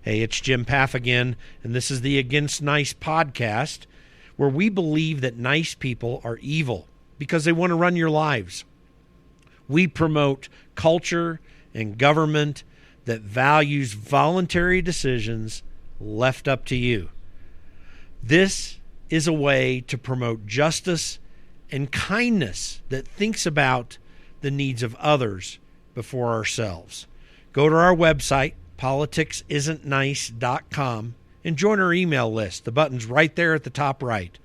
Hey, it's Jim Paff again, and this is the Against Nice podcast, where we believe that nice people are evil because they want to run your lives. We promote culture and government that values voluntary decisions left up to you. This is a way to promote justice and kindness that thinks about the needs of others before ourselves. Go to our website, politicsisn'tnice.com, and join our email list. The button's right there at the top right,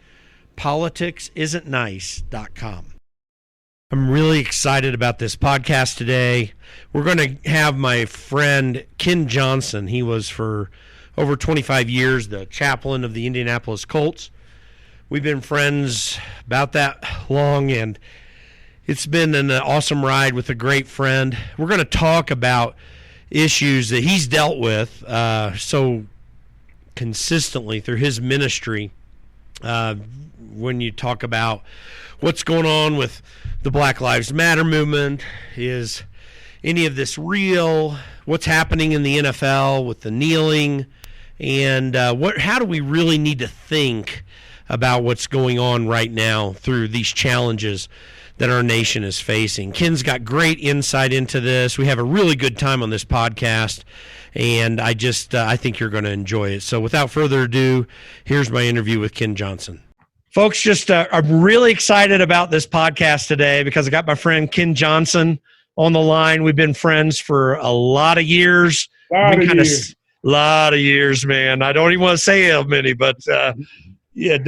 politicsisn'tnice.com. I'm really excited about this podcast today. We're going to have my friend Ken Johnson. He was for over 25 years the chaplain of the Indianapolis Colts. We've been friends about that long, and it's been an awesome ride with a great friend. We're going to talk about issues that he's dealt with so consistently through his ministry. When you talk about what's going on with the Black Lives Matter movement, is any of this real? What's happening in the NFL with the kneeling, and how do we really need to think about what's going on right now through these challenges that our nation is facing? Ken's got great insight into this. We have a really good time on this podcast, and I think you're going to enjoy it. So without further ado, here's my interview with Ken Johnson. Folks, I'm really excited about this podcast today because I got my friend Ken Johnson on the line. We've been friends for a lot of years. Lot of years, man. I don't even want to say how many, but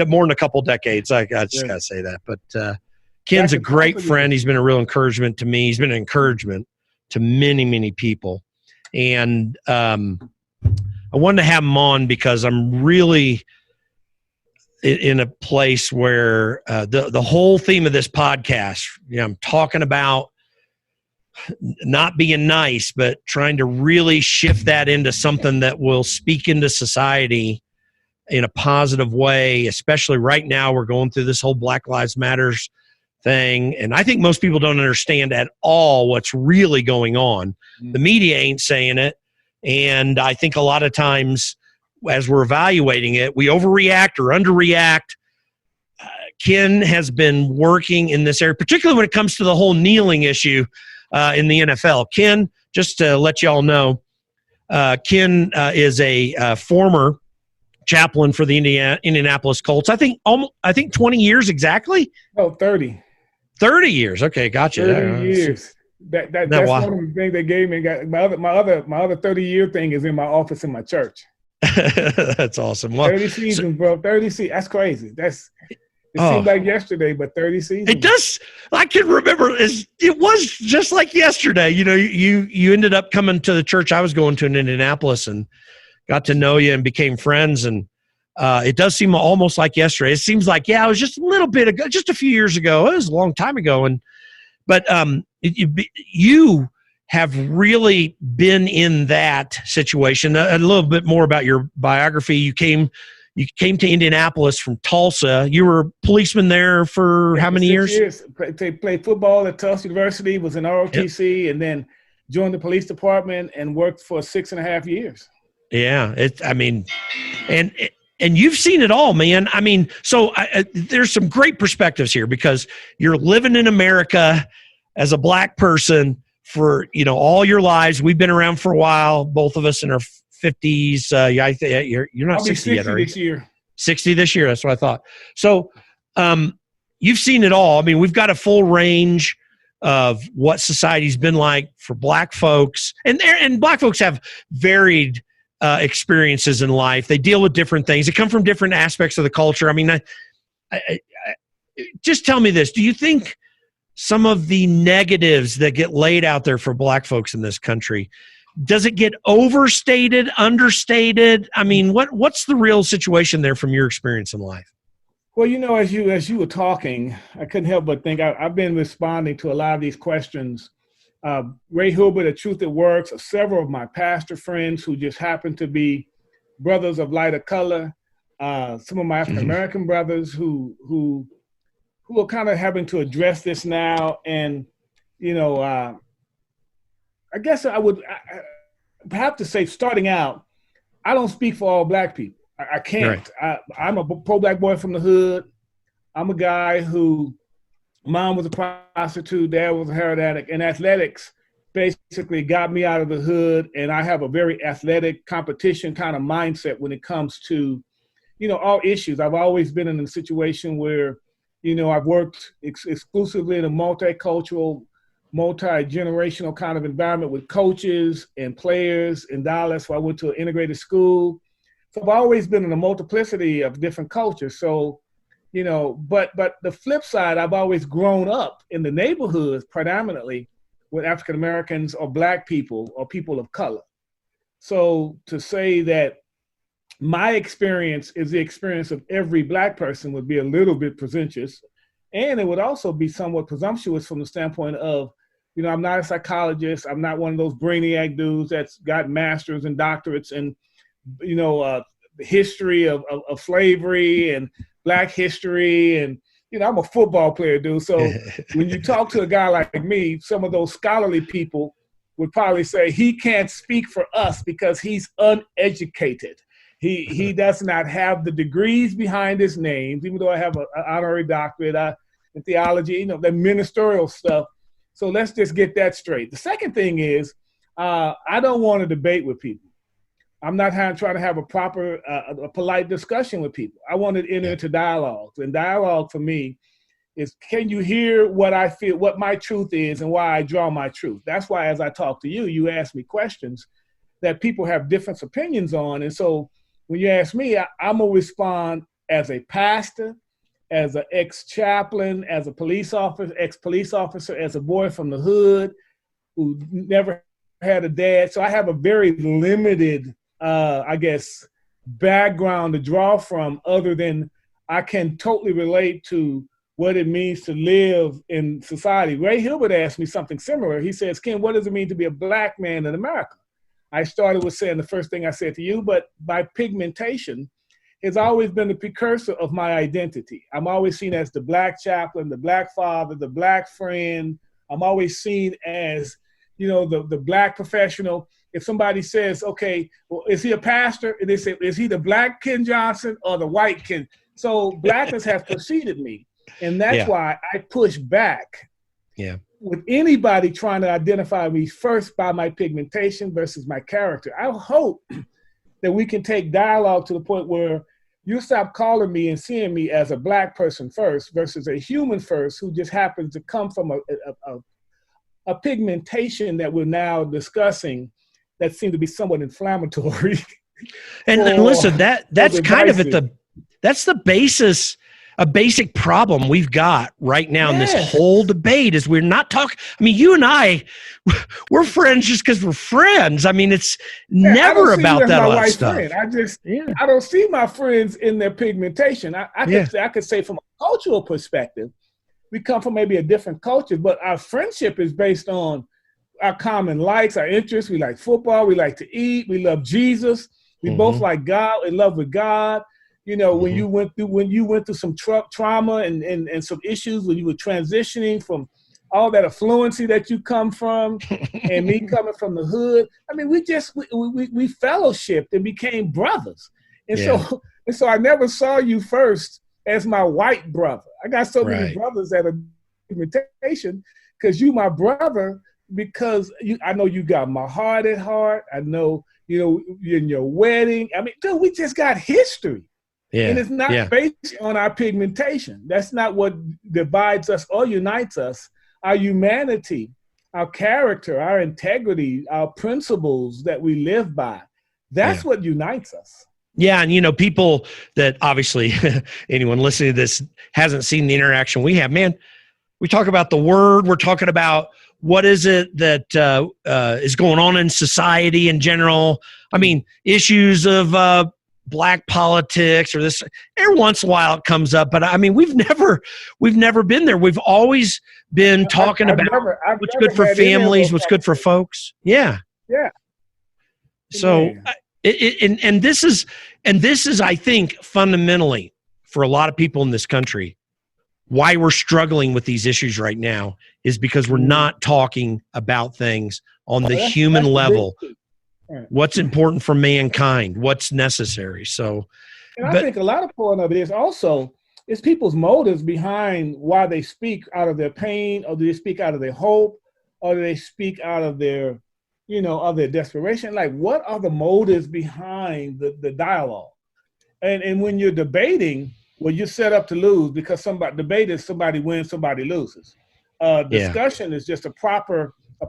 more than a couple decades. I just got to say that. But Ken's a great friend. He's been a real encouragement to me. He's been an encouragement to many, many people. And I wanted to have him on because I'm really in a place where the whole theme of this podcast, I'm talking about not being nice, but trying to really shift that into something that will speak into society in a positive way. Especially right now, we're going through this whole Black Lives Matters thing, and I think most people don't understand at all what's really going on. The media ain't saying it, and I think a lot of times as we're evaluating it, we overreact or underreact. Ken has been working in this area, particularly when it comes to the whole kneeling issue in the NFL. Ken, just to let y'all know, Ken is a former chaplain for the Indianapolis Colts. I think 20 years exactly. Oh, 30. 30 years. Okay, gotcha. 30 years. That's one of the things they gave me. My other 30-year thing is in my office in my church. That's awesome. Well, 30 seasons, bro. 30 seasons. That's crazy. It seemed like yesterday, but 30 seasons. It does. I can remember. It was just like yesterday. You ended up coming to the church I was going to in Indianapolis and got to know you and became friends. And it does seem almost like yesterday. It seems like, it was just a little bit ago, just a few years ago. It was a long time ago. But you have really been in that situation. A little bit more about your biography. You came to Indianapolis from Tulsa. You were a policeman there for how many years? Played football at Tulsa University, was in ROTC, and then joined the police department and worked for 6.5 years. Yeah, and you've seen it all, man. So there's some great perspectives here because you're living in America as a black person for all your lives. We've been around for a while, both of us in our 50s. You're not 60 yet, are you? 60 this year. 60 this year. That's what I thought. So you've seen it all. We've got a full range of what society's been like for black folks, and black folks have varied experiences in life. They deal with different things. They come from different aspects of the culture. I just tell me this. Do you think some of the negatives that get laid out there for black folks in this country, does it get overstated, understated? What's the real situation there from your experience in life? Well, as you were talking, I couldn't help but think I've been responding to a lot of these questions. Ray Hilbert at Truth That Works, several of my pastor friends who just happen to be brothers of lighter color, some of my African-American brothers who are kind of having to address this now. And, I guess I would have to say, starting out, I don't speak for all black people. I can't. Right. I'm a pro-black boy from the hood. I'm a guy who, mom was a prostitute, dad was a heroin addict, and athletics basically got me out of the hood. And I have a very athletic competition kind of mindset when it comes to, all issues. I've always been in a situation where, I've worked exclusively in a multicultural, multi-generational kind of environment with coaches and players in Dallas, where I went to an integrated school. So I've always been in a multiplicity of different cultures. So, but the flip side, I've always grown up in the neighborhoods predominantly with African Americans or black people or people of color. So to say that my experience is the experience of every black person would be a little bit presumptuous. And it would also be somewhat presumptuous from the standpoint of, I'm not a psychologist. I'm not one of those brainiac dudes that's got masters and doctorates and, the history of slavery and black history. And, I'm a football player, dude. So when you talk to a guy like me, some of those scholarly people would probably say he can't speak for us because he's uneducated. He does not have the degrees behind his names, even though I have an honorary doctorate in theology, the ministerial stuff. So let's just get that straight. The second thing is, I don't want to debate with people. I'm not trying to have a proper, a polite discussion with people. I want to enter into dialogues. And dialogue for me is, can you hear what I feel, what my truth is and why I draw my truth? That's why as I talk to you, you ask me questions that people have different opinions on. And so when you ask me, I'm going to respond as a pastor, as an ex-chaplain, as a police officer, ex-police officer, as a boy from the hood who never had a dad. So I have a very limited, background to draw from, other than I can totally relate to what it means to live in society. Ray Hilbert asked me something similar. He says, Ken, what does it mean to be a black man in America? I started with saying the first thing I said to you, but my pigmentation has always been the precursor of my identity. I'm always seen as the black chaplain, the black father, the black friend. I'm always seen as, the black professional. If somebody says, okay, well, is he a pastor? And they say, is he the black Ken Johnson or the white Ken? So blackness has preceded me. And that's why I push back with anybody trying to identify me first by my pigmentation versus my character. I hope that we can take dialogue to the point where you stop calling me and seeing me as a black person first versus a human first who just happens to come from a pigmentation that we're now discussing that seems to be somewhat inflammatory. And listen, that's kind of that's the basis, a basic problem we've got right now in this whole debate is we're not talking. I mean, you and I, we're friends just because we're friends. I mean, it's never about that other stuff. I don't see my friends in their pigmentation. I could say from a cultural perspective, we come from maybe a different culture, but our friendship is based on our common likes, our interests. We like football. We like to eat. We love Jesus. We both like God, in love with God. When you went through some trauma and some issues when you were transitioning from all that affluency that you come from and me coming from the hood. I mean, we fellowshipped and became brothers. And so I never saw you first as my white brother. I got so many brothers that are imitation because you my brother, because I know you got my heart at heart. I know, in your wedding. I mean, dude, we just got history. Yeah. And it's not based on our pigmentation. That's not what divides us or unites us. Our humanity, our character, our integrity, our principles that we live by. That's what unites us. Yeah, and people that obviously anyone listening to this hasn't seen the interaction we have. Man, we talk about the word. We're talking about what is it that is going on in society in general. I mean, issues of black politics or this. Every once in a while it comes up, but I mean, we've never been there. We've always been talking about what's good for families, what's good for folks. Yeah. Yeah. So, and this is, I think, fundamentally for a lot of people in this country, why we're struggling with these issues right now is because we're not talking about things on the human level. Right. what's important for mankind, what's necessary. So, and I think a lot of part of it is also it's people's motives behind why they speak out of their pain, or do they speak out of their hope, or do they speak out of their, of their desperation? Like, what are the motives behind the dialogue? And when you're debating, well, you're set up to lose, because debate is somebody wins, somebody loses. Discussion is just a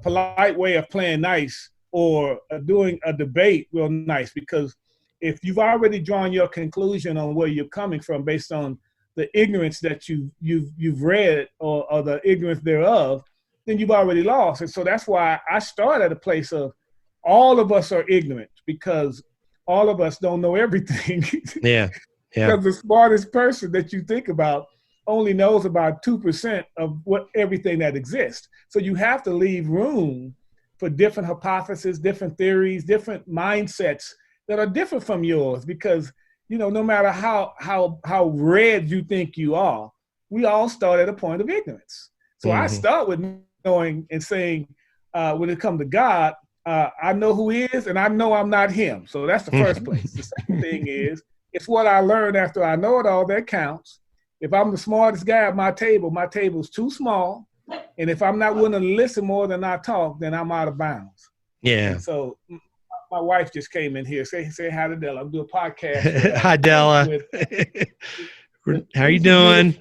polite way of playing nice, or doing a debate real nice, because if you've already drawn your conclusion on where you're coming from based on the ignorance that you've read, or the ignorance thereof, then you've already lost. And so that's why I start at a place of all of us are ignorant, because all of us don't know everything. Yeah. Because the smartest person that you think about only knows about 2% of everything that exists. So you have to leave room for different hypotheses, different theories, different mindsets that are different from yours, because no matter how red you think you are, we all start at a point of ignorance. So I start with knowing and saying, when it comes to God, I know who he is, and I know I'm not him. So that's the first place. The second thing is, it's what I learned after I know it all that counts. If I'm the smartest guy at my table's too small. And if I'm not willing to listen more than I talk, then I'm out of bounds. Yeah. And so my wife just came in here. Say hi to Della. I'm doing a podcast. Hi, Della. How you doing?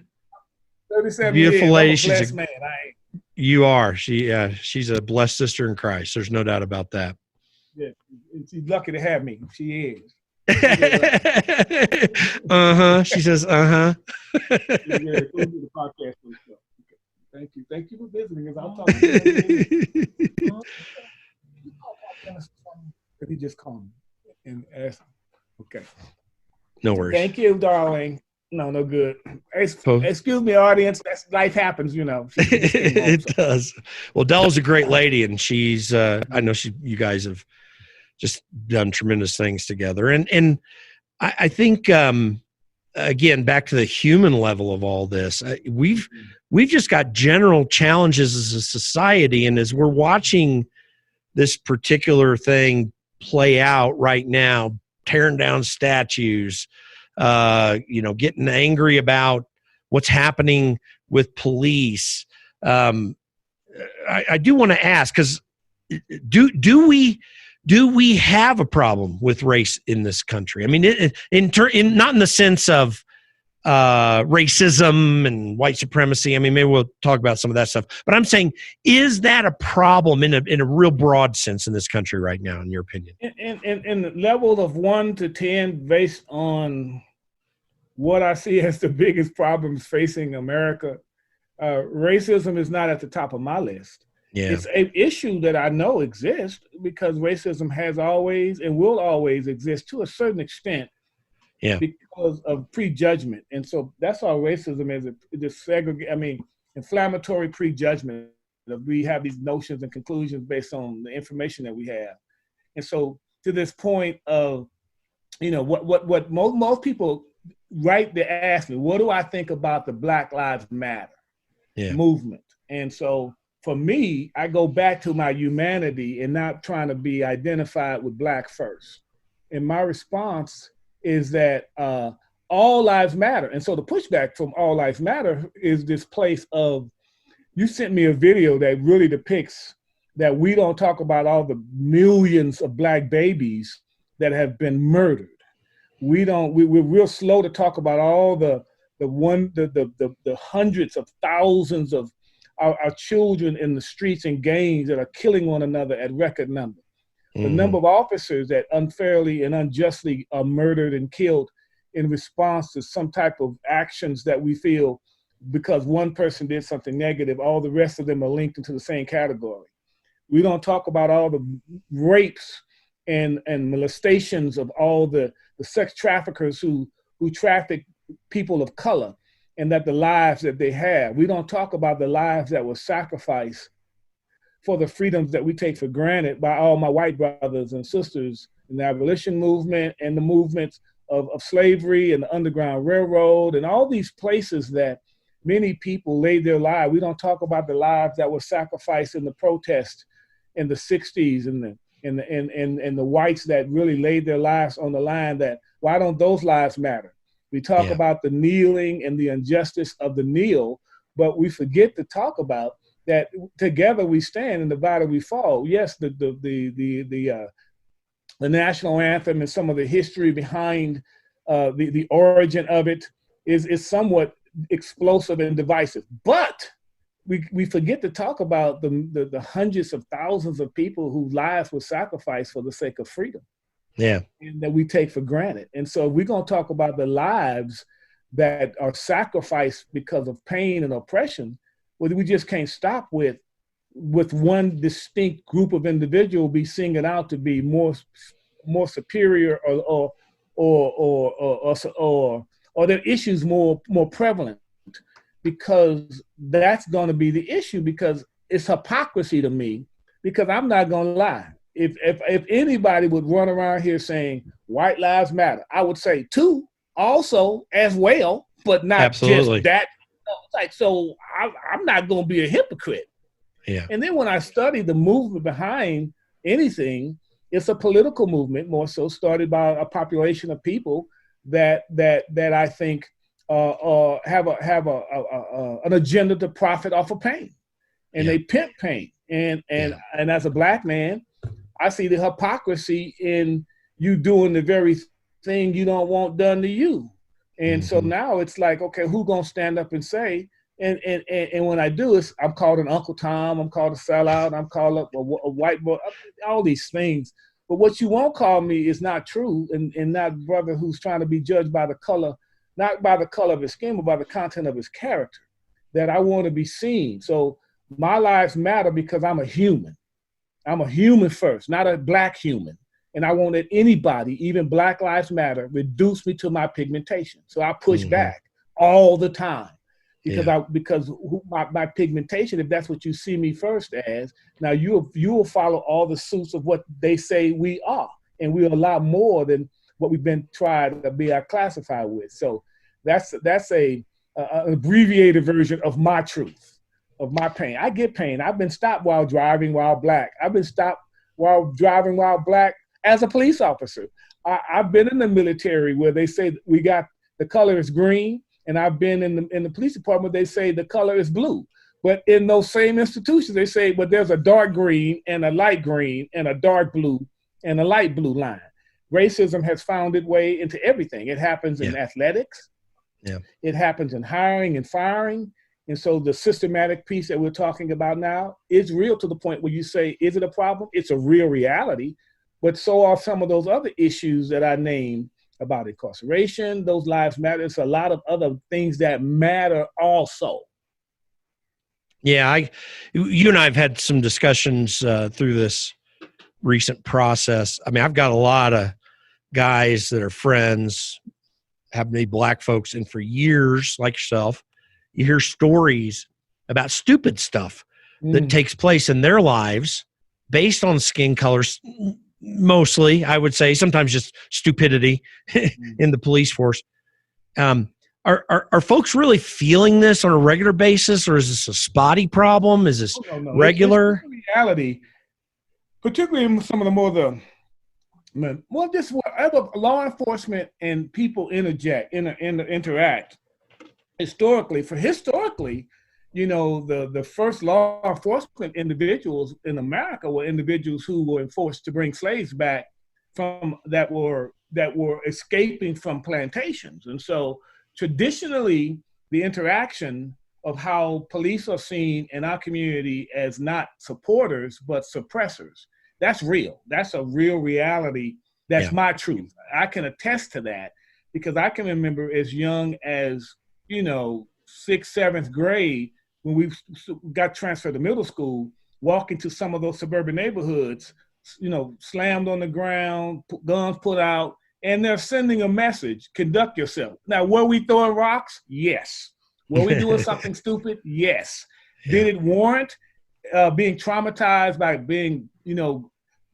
37 Beautiful years. lady. I'm a blessed man. You are. She's a blessed sister in Christ. There's no doubt about that. Yeah, she's lucky to have me. She is. She says, Yeah, we'll do the podcast. Okay. Thank you for visiting us. I'll talk to you. He just called me and asked. Okay. No worries. Thank you, darling. No good. Excuse me, audience. Life happens, It does. Well, Della's a great lady, and she's. I know you guys have just done tremendous things together, and I think again, back to the human level of all this, we've just got general challenges as a society, and as we're watching this particular thing play out right now, tearing down statues, getting angry about what's happening with police. I do want to ask, because do we have a problem with race in this country? I mean, not in the sense of racism and white supremacy. I mean, maybe we'll talk about some of that stuff. But I'm saying, is that a problem in a real broad sense in this country right now, in your opinion? In the level of 1 to 10, based on what I see as the biggest problems facing America, racism is not at the top of my list. Yeah. It's an issue that I know exists, because racism has always and will always exist to a certain extent. Yeah. Because of prejudgment. And so that's all racism is, inflammatory prejudgment. We have these notions and conclusions based on the information that we have. And so to this point of, what most people they ask me, what do I think about the Black Lives Matter movement? And so for me, I go back to my humanity and not trying to be identified with Black first. And my response is that all lives matter. And so the pushback from all lives matter is this place of, you sent me a video that really depicts that we don't talk about all the millions of Black babies that have been murdered. We're real slow to talk about all the hundreds of thousands of our children in the streets and gangs that are killing one another at record numbers. The number of officers that unfairly and unjustly are murdered and killed in response to some type of actions that we feel, because one person did something negative, all the rest of them are linked into the same category. We don't talk about all the rapes and molestations of all the sex traffickers who traffic people of color, and that the lives that they have. We don't talk about the lives that were sacrificed for the freedoms that we take for granted by all my white brothers and sisters in the abolition movement and the movements of slavery and the Underground Railroad and all these places that many people laid their lives. We don't talk about the lives that were sacrificed in the protest in the 60s and and the whites that really laid their lives on the line, that why don't those lives matter? We talk about the kneeling and the injustice of the kneel, but we forget to talk about that together we stand and divided we fall. Yes, the national anthem and some of the history behind the origin of it is somewhat explosive and divisive. But we forget to talk about the hundreds of thousands of people whose lives were sacrificed for the sake of freedom. Yeah. And that we take for granted. And so if we're going to talk about the lives that are sacrificed because of pain and oppression, well, we just can't stop with one distinct group of individuals be singing out to be more superior or their issues more prevalent, because that's going to be the issue, because it's hypocrisy to me, because I'm not going to lie. If anybody would run around here saying white lives matter, I would say too, also as well, but not Absolutely. just that. Like, so I'm not going to be a hypocrite. Yeah. And then when I study the movement behind anything, it's a political movement, more so started by a population of people that I think have an agenda to profit off of pain, and they pimp pain. And as a Black man, I see the hypocrisy in you doing the very thing you don't want done to you. And so now it's like, okay, who's going to stand up and say, and when I do, I'm called an Uncle Tom, I'm called a sellout, I'm called a white boy, all these things. But what you won't call me is not true, and not brother who's trying to be judged by the color, not by the color of his skin, but by the content of his character, that I want to be seen. So my lives matter because I'm a human. I'm a human first, not a Black human. And I won't let anybody, even Black Lives Matter, reduce me to my pigmentation. So I push back all the time because my pigmentation, if that's what you see me first as, now you will follow all the suits of what they say we are. And we're a lot more than what we've been tried to be classified with. So that's an abbreviated version of my truth, of my pain. I get pain. I've been stopped while driving while Black. I've been stopped while driving while Black as a police officer. I've been in the military where they say we got the color is green, and I've been in the police department, they say the color is blue. But in those same institutions, they say, but there's a dark green and a light green and a dark blue and a light blue line. Racism has found its way into everything. It happens in athletics. Yeah. It happens in hiring and firing. And so the systematic piece that we're talking about now is real, to the point where you say, is it a problem? It's a real reality. But so are some of those other issues that I named about incarceration. Those lives matter. It's a lot of other things that matter also. Yeah, you and I have had some discussions through this recent process. I mean, I've got a lot of guys that are friends, have made Black folks, and for years, like yourself, you hear stories about stupid stuff that takes place in their lives based on skin colors, mostly, I would say, sometimes just stupidity in the police force. Are folks really feeling this on a regular basis, or is this a spotty problem? Is this regular? It's reality, particularly in some of the just whatever law enforcement and people interact. Historically, you know, the first law enforcement individuals in America were individuals who were enforced to bring slaves back from that were escaping from plantations. And so traditionally, the interaction of how police are seen in our community as not supporters, but suppressors, that's real. That's a real reality. That's my truth. I can attest to that because I can remember as young as, 6th, 7th grade, when we got transferred to middle school, walking to some of those suburban neighborhoods, slammed on the ground, guns put out, and they're sending a message: conduct yourself. Now, were we throwing rocks? Yes. Were we doing something stupid? Yes. Yeah. Did it warrant being traumatized by being,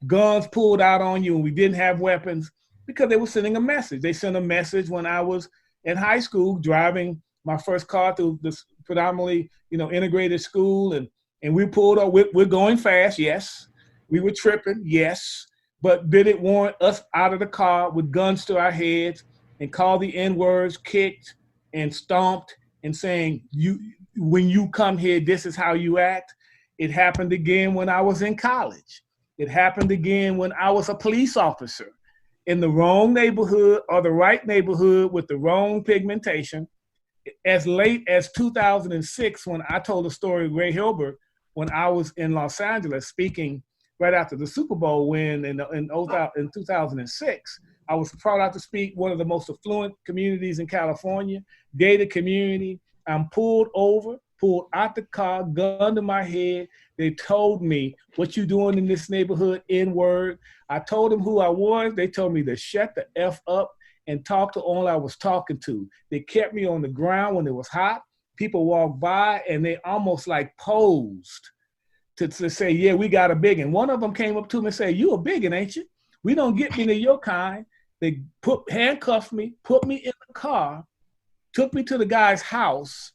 guns pulled out on you and we didn't have weapons? Because they were sending a message. They sent a message when I was in high school, driving my first car through this predominantly, integrated school, and we pulled up. We're going fast, yes. We were tripping, yes, but did it warrant us out of the car with guns to our heads and call the N-words, kicked and stomped and saying, when you come here, this is how you act? It happened again when I was in college. It happened again when I was a police officer in the wrong neighborhood or the right neighborhood with the wrong pigmentation. As late as 2006, when I told a story, Ray Hilbert, when I was in Los Angeles speaking right after the Super Bowl win in 2006, I was proud out to speak one of the most affluent communities in California, gated community. I'm pulled over, pulled out the car, gun to my head. They told me, what you doing in this neighborhood, N-word. I told them who I was. They told me to shut the F up and talk to all I was talking to. They kept me on the ground when it was hot. People walked by and they almost like posed to say, yeah, we got a biggin. One of them came up to me and said, you a biggin, ain't you? We don't get me to your kind. They handcuffed me, put me in the car, took me to the guy's house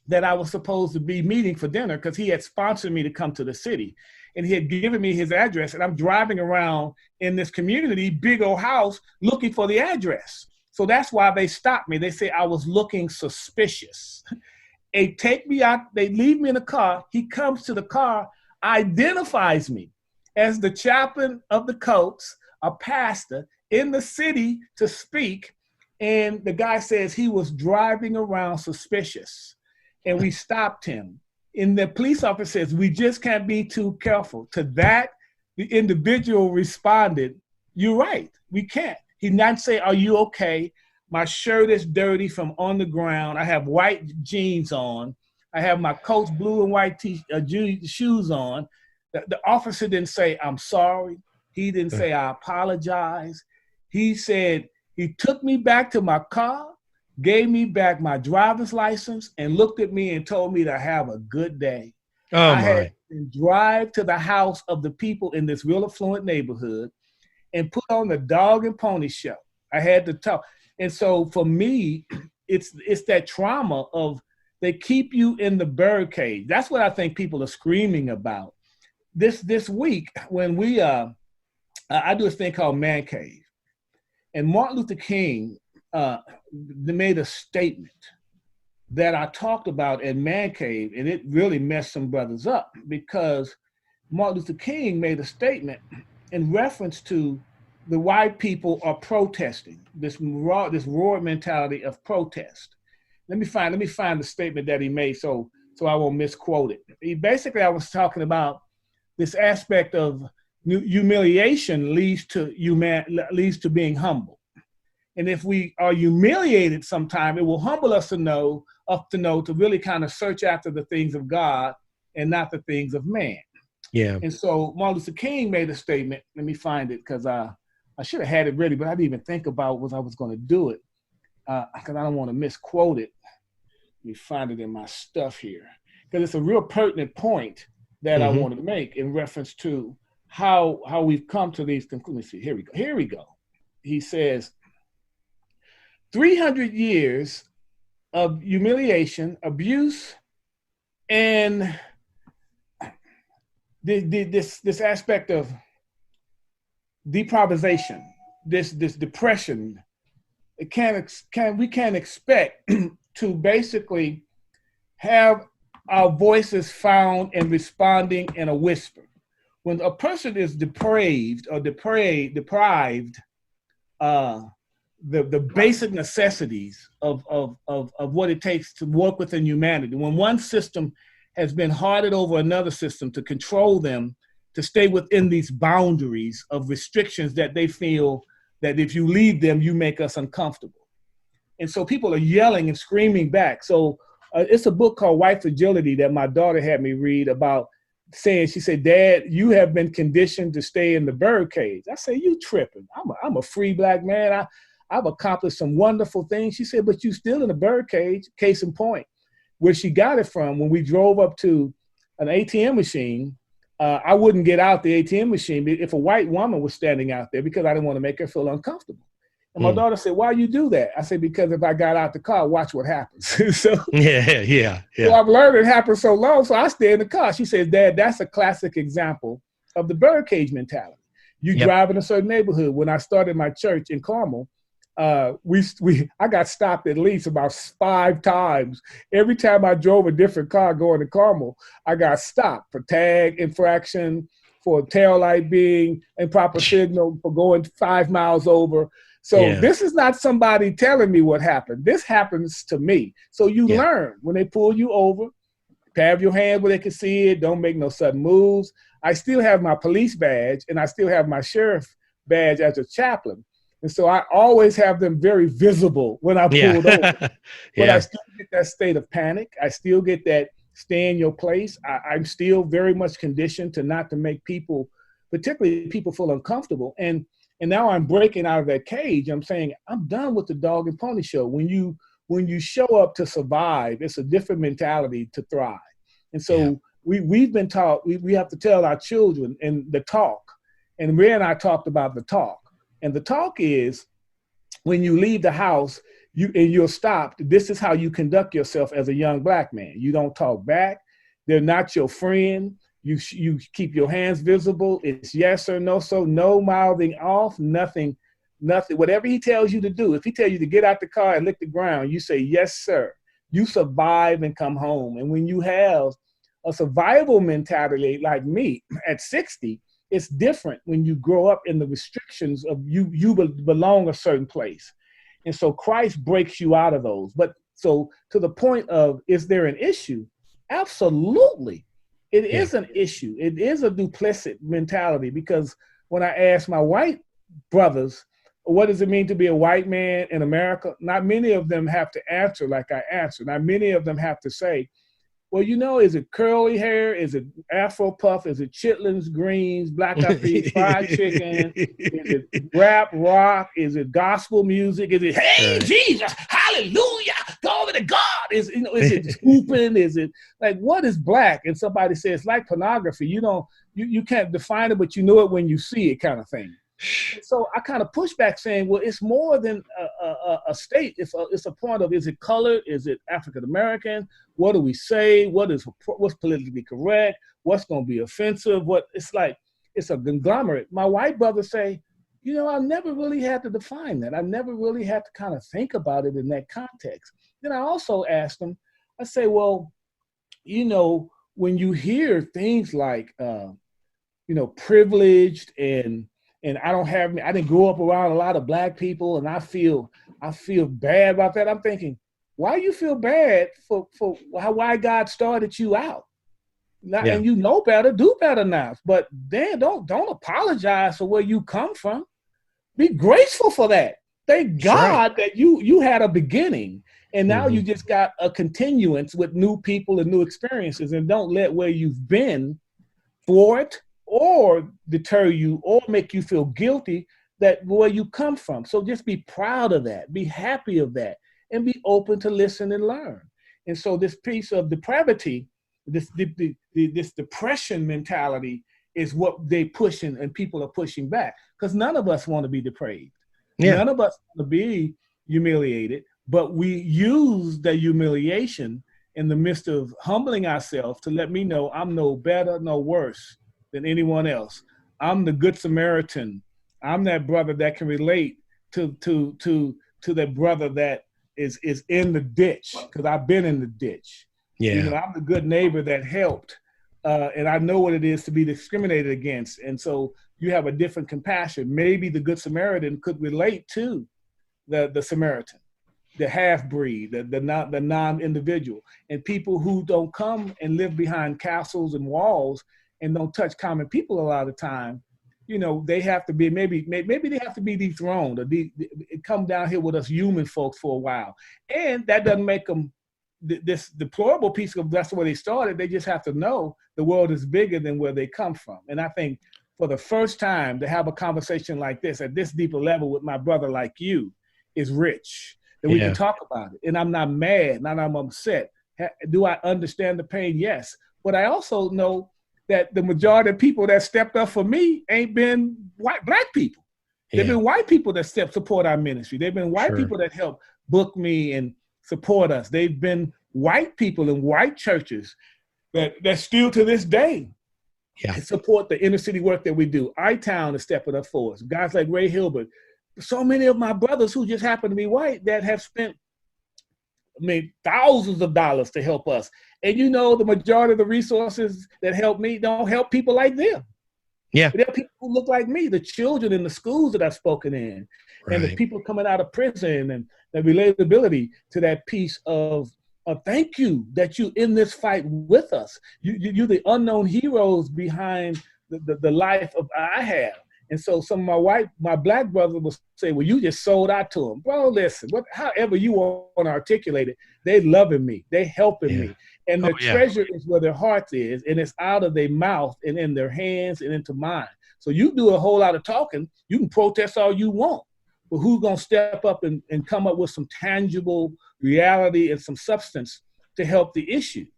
that I was supposed to be meeting for dinner because he had sponsored me to come to the city. And he had given me his address, and I'm driving around in this community, big old house, looking for the address. So that's why they stopped me. They say I was looking suspicious. They take me out, they leave me in the car. He comes to the car, identifies me as the chaplain of the Colts, a pastor in the city to speak. And the guy says he was driving around suspicious. And we stopped him. And the police officer says, we just can't be too careful. To that, the individual responded, you're right, we can't. He did not say, are you okay? My shirt is dirty from on the ground. I have white jeans on. I have my Colts blue and white shoes on. The officer didn't say, I'm sorry. He didn't say, I apologize. He said, he took me back to my car, gave me back my driver's license, and looked at me and told me to have a good day. I had to drive to the house of the people in this real affluent neighborhood and put on the dog and pony show. I had to talk. And so for me, it's that trauma of they keep you in the bird cage. That's what I think people are screaming about. This week, when I do a thing called Man Cave. And Martin Luther King made a statement that I talked about in Man Cave, and it really messed some brothers up because Martin Luther King made a statement in reference to the white people are protesting, this roar mentality of protest. Let me find the statement that he made so I won't misquote it. I was talking about this aspect of humiliation leads to being humble. And if we are humiliated sometime, it will humble us to know to really kind of search after the things of God and not the things of man. Yeah. And so Martin Luther King made a statement. Let me find it because I should have had it ready, but I didn't even think about what I was going to do it because I don't want to misquote it. Let me find it in my stuff here because it's a real pertinent point that I wanted to make in reference to how we've come to these conclusions. Here we go. He says, 300 years of humiliation, abuse, and this aspect of deprivation, this depression, we can't expect to basically have our voices found and responding in a whisper. When a person is deprived, the basic necessities of what it takes to work within humanity. When one system has been hearted over another system to control them, to stay within these boundaries of restrictions that they feel that if you leave them, you make us uncomfortable. And so people are yelling and screaming back. So it's a book called White Fragility that my daughter had me read about she said, Dad, you have been conditioned to stay in the bird cage. I said, you tripping. I'm a free black man. I've accomplished some wonderful things. She said, but you still in the bird cage. Case in point, where she got it from, when we drove up to an ATM machine, I wouldn't get out the ATM machine if a white woman was standing out there because I didn't want to make her feel uncomfortable. And my daughter said, why you do that? I said, because if I got out the car, watch what happens. So I've learned it happens so long, so I stay in the car. She says, Dad, that's a classic example of the birdcage mentality. You drive in a certain neighborhood. When I started my church in Carmel, I got stopped at least about 5 times. Every time I drove a different car going to Carmel, I got stopped for tag infraction, for taillight being improper signal, for going 5 miles over. So this is not somebody telling me what happened. This happens to me. So you learn when they pull you over, have your hand where they can see it. Don't make no sudden moves. I still have my police badge and I still have my sheriff badge as a chaplain. And so I always have them very visible when I pulled over. But I still get that state of panic. I still get that stay in your place. I'm still very much conditioned to not to make people, particularly people, feel uncomfortable. And now I'm breaking out of that cage. I'm saying I'm done with the dog and pony show. When you show up to survive, it's a different mentality to thrive. And so we've been taught we have to tell our children and the talk. And Ray and I talked about the talk. And the talk is when you leave the house, you're stopped. This is how you conduct yourself as a young black man. You don't talk back. They're not your friend. You keep your hands visible. It's yes or no. So no mouthing off, nothing. Whatever he tells you to do. If he tells you to get out the car and lick the ground, you say, yes, sir. You survive and come home. And when you have a survival mentality like me at 60, it's different when you grow up in the restrictions of you belong a certain place. And so Christ breaks you out of those. But so to the point of, is there an issue? Absolutely. It is an issue. It is a duplicit mentality, because when I ask my white brothers, what does it mean to be a white man in America? Not many of them have to answer like I answer. Not many of them have to say, well, is it curly hair? Is it Afro puff? Is it chitlins, greens, black eyed peas, fried chicken? Is it rap, rock? Is it gospel music? Is it, hey, Jesus, hallelujah, glory to God? Is it hooping? Is it like, what is black? And somebody says, like pornography. You can't define it, but you know it when you see it, kind of thing. So I kind of push back saying, well, it's more than a state. It's a point of, is it colored? Is it African American? What do we say? What's politically correct? What's going to be offensive? It's a conglomerate. My white brothers say, I never really had to define that. I never really had to kind of think about it in that context. Then I also ask them, I say, well, when you hear things like, privileged and I didn't grow up around a lot of black people, and I feel bad about that. I'm thinking, why you feel bad for why God started you out? And you know better, do better now. But then don't apologize for where you come from. Be grateful for that. Thank God that you had a beginning, and now you just got a continuance with new people and new experiences, and don't let where you've been thwart or deter you or make you feel guilty that where you come from. So just be proud of that, be happy of that, and be open to listen and learn. And so this piece of depravity, this depression mentality is what they pushing, and people are pushing back, because none of us want to be depraved. None of us want to be humiliated, but we use the humiliation in the midst of humbling ourselves to let me know I'm no better, no worse than anyone else. I'm the good Samaritan. I'm that brother that can relate to that brother that is in the ditch, because I've been in the ditch. I'm the good neighbor that helped, and I know what it is to be discriminated against. And so you have a different compassion. Maybe the good Samaritan could relate to the Samaritan, the half-breed, the non-individual, and people who don't come and live behind castles and walls and don't touch common people a lot of time. They have to be, maybe they have to be dethroned or come down here with us human folks for a while. And that doesn't make them this deplorable piece of, that's where they started. They just have to know the world is bigger than where they come from. And I think for the first time to have a conversation like this at this deeper level with my brother like you is rich, that we can talk about it. And I'm not mad, not I'm upset. Do I understand the pain? Yes. But I also know that the majority of people that stepped up for me ain't been black people. They've been white people that support our ministry. They've been white people that help book me and support us. They've been white people in white churches that still to this day Yeah. and support the inner city work that we do. I-Town is stepping up for us. Guys like Ray Hilbert. So many of my brothers who just happen to be white that have spent thousands of dollars to help us. And the majority of the resources that help me don't help people like them. Yeah. There are people who look like me, the children in the schools that I've spoken in, and the people coming out of prison, and the relatability to that piece of thank you that you in this fight with us. You're the unknown heroes behind the life of I have. And so some of my black brothers will say, well, you just sold out to them. Bro, listen, however you want to articulate it, they loving me. They helping me. And the treasure is where their heart is, and it's out of their mouth and in their hands and into mine. So you do a whole lot of talking. You can protest all you want, but who's going to step up and come up with some tangible reality and some substance to help the issues?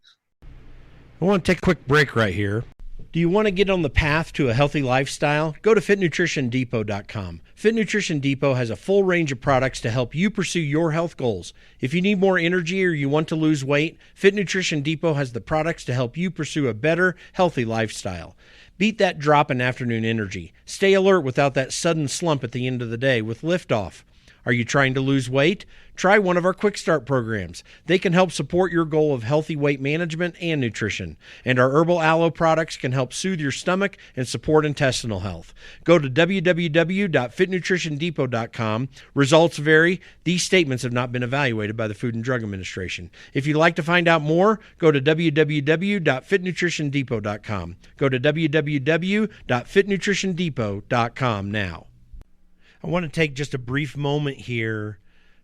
I want to take a quick break right here. Do you want to get on the path to a healthy lifestyle? Go to fitnutritiondepot.com. Fit Nutrition Depot has a full range of products to help you pursue your health goals. If you need more energy or you want to lose weight, Fit Nutrition Depot has the products to help you pursue a better, healthy lifestyle. Beat that drop in afternoon energy. Stay alert without that sudden slump at the end of the day with Liftoff. Are you trying to lose weight? Try one of our Quick Start programs. They can help support your goal of healthy weight management and nutrition. And our herbal aloe products can help soothe your stomach and support intestinal health. Go to www.fitnutritiondepot.com. Results vary. These statements have not been evaluated by the Food and Drug Administration. If you'd like to find out more, go to www.fitnutritiondepot.com. Go to www.fitnutritiondepot.com now. I want to take just a brief moment here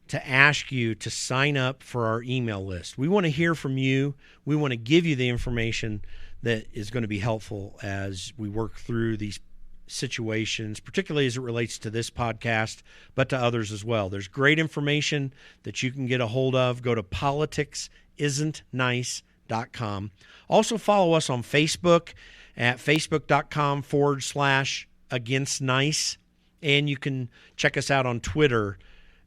to ask you to sign up for our email list. We want to hear from you. We want to give you the information that is going to be helpful as we work through these situations, particularly as it relates to this podcast, but to others as well. There's great information that you can get a hold of. Go to politicsisn'tnice.com. Also follow us on Facebook at facebook.com/againstnice. And you can check us out on Twitter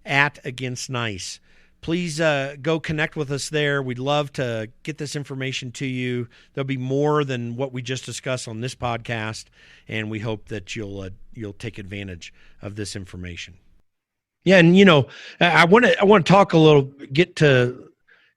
at Against Nice. Please go connect with us there. We'd love to get this information to you. There'll be more than what we just discussed on this podcast, and we hope that you'll take advantage of this information. Yeah, and I want to talk a little, get to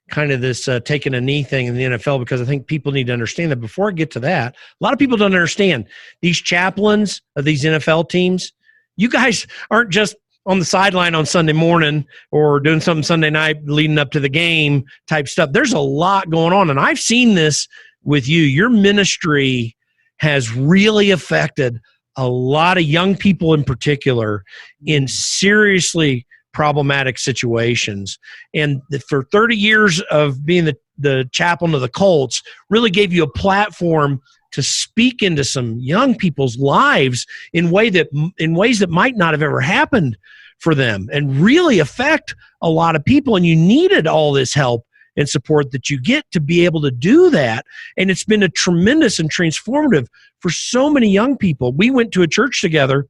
kind of this taking a knee thing in the NFL, because I think people need to understand that. Before I get to that, a lot of people don't understand these chaplains of these NFL teams. You guys aren't just on the sideline on Sunday morning or doing something Sunday night leading up to the game type stuff. There's a lot going on, and I've seen this with you. Your ministry has really affected a lot of young people in particular in seriously problematic situations. And for 30 years of being the chaplain of the Colts really gave you a platform to speak into some young people's lives in ways that might not have ever happened for them, and really affect a lot of people. And you needed all this help and support that you get to be able to do that. And it's been a tremendous and transformative for so many young people. We went to a church together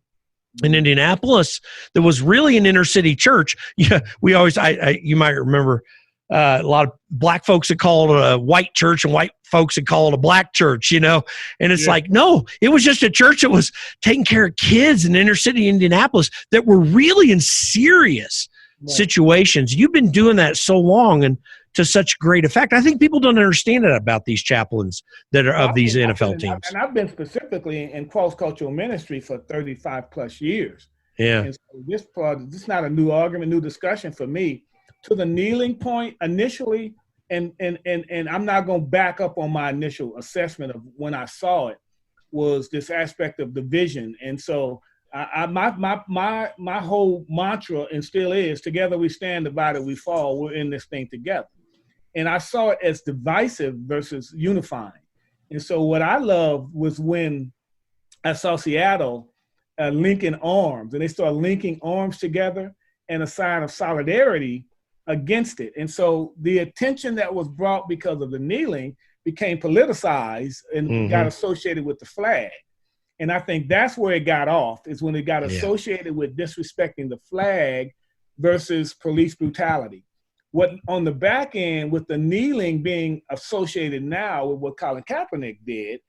in Indianapolis that was really an inner city church. Yeah, we always, you might remember, a lot of black folks that call it a white church and white folks that call it a black church, and it's like, no, it was just a church that was taking care of kids in inner city Indianapolis that were really in serious situations. You've been doing that so long and to such great effect. I think people don't understand that about these chaplains that are of these NFL teams. And I've been specifically in cross-cultural ministry for 35 plus years. Yeah. And so this is not a new argument, new discussion for me. To the kneeling point initially, and I'm not going to back up on my initial assessment of when I saw it, was this aspect of division. And so my whole mantra, and still is, together we stand, divided we fall. We're in this thing together. And I saw it as divisive versus unifying. And so what I loved was when I saw Seattle linking arms, and they started linking arms together in a sign of solidarity against it. And so the attention that was brought because of the kneeling became politicized and got associated with the flag. And I think that's where it got off, is when it got associated with disrespecting the flag versus police brutality. What on the back end, with the kneeling being associated now with what Colin Kaepernick did,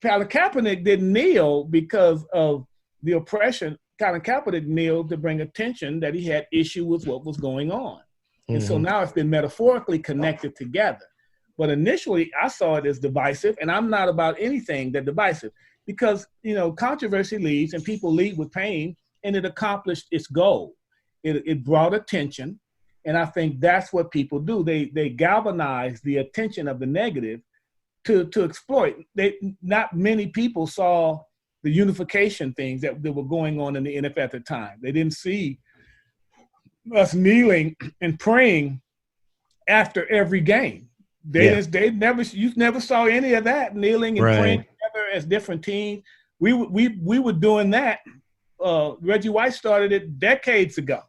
Colin Kaepernick didn't kneel because of the oppression. Colin Kaepernick kneeled to bring attention that he had issue with what was going on. And so now it's been metaphorically connected together. But initially, I saw it as divisive, and I'm not about anything that divisive because, controversy leads and people lead with pain, and it accomplished its goal. It brought attention, and I think that's what people do. They galvanize the attention of the negative to exploit. Not many people saw the unification things that were going on in the NFL at the time. They didn't see us kneeling and praying after every game. You never saw any of that, kneeling and praying together as different teams. We were doing that. Reggie White started it decades ago.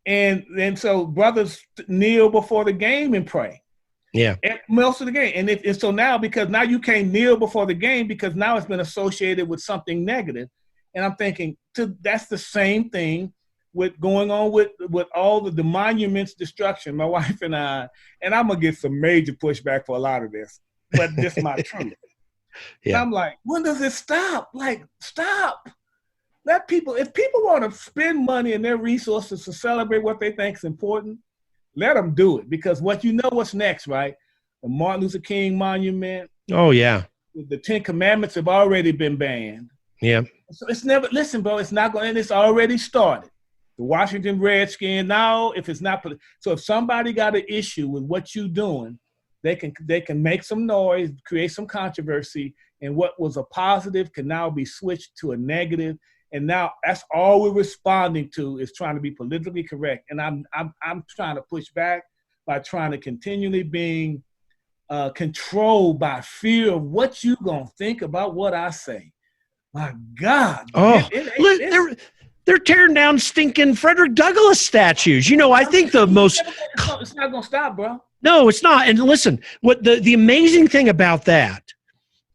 And so brothers kneel before the game and pray. Yeah. And most of the game. And so now, because now you can't kneel before the game because now it's been associated with something negative. And I'm thinking that's the same thing with going on with all the monuments destruction, my wife and I, and I'm going to get some major pushback for a lot of this, but this is my truth. Yeah. I'm like, when does it stop? Like, stop. Let people, if people want to spend money and their resources to celebrate what they think is important, let them do it. Because what's next, right? The Martin Luther King monument. Oh, yeah. The 10 Commandments have already been banned. Yeah. So listen, bro, it's not going, and it's already started. The Washington Redskins, now, if it's not, so if somebody got an issue with what you're doing, they can make some noise, create some controversy, and what was a positive can now be switched to a negative. And now that's all we're responding to is trying to be politically correct. And I'm trying to push back by trying to continually being controlled by fear of what you gonna think about what I say. My God. Oh, they're tearing down stinking Frederick Douglass statues. I think the most... It's not going to stop, bro. No, it's not. And listen, what the amazing thing about that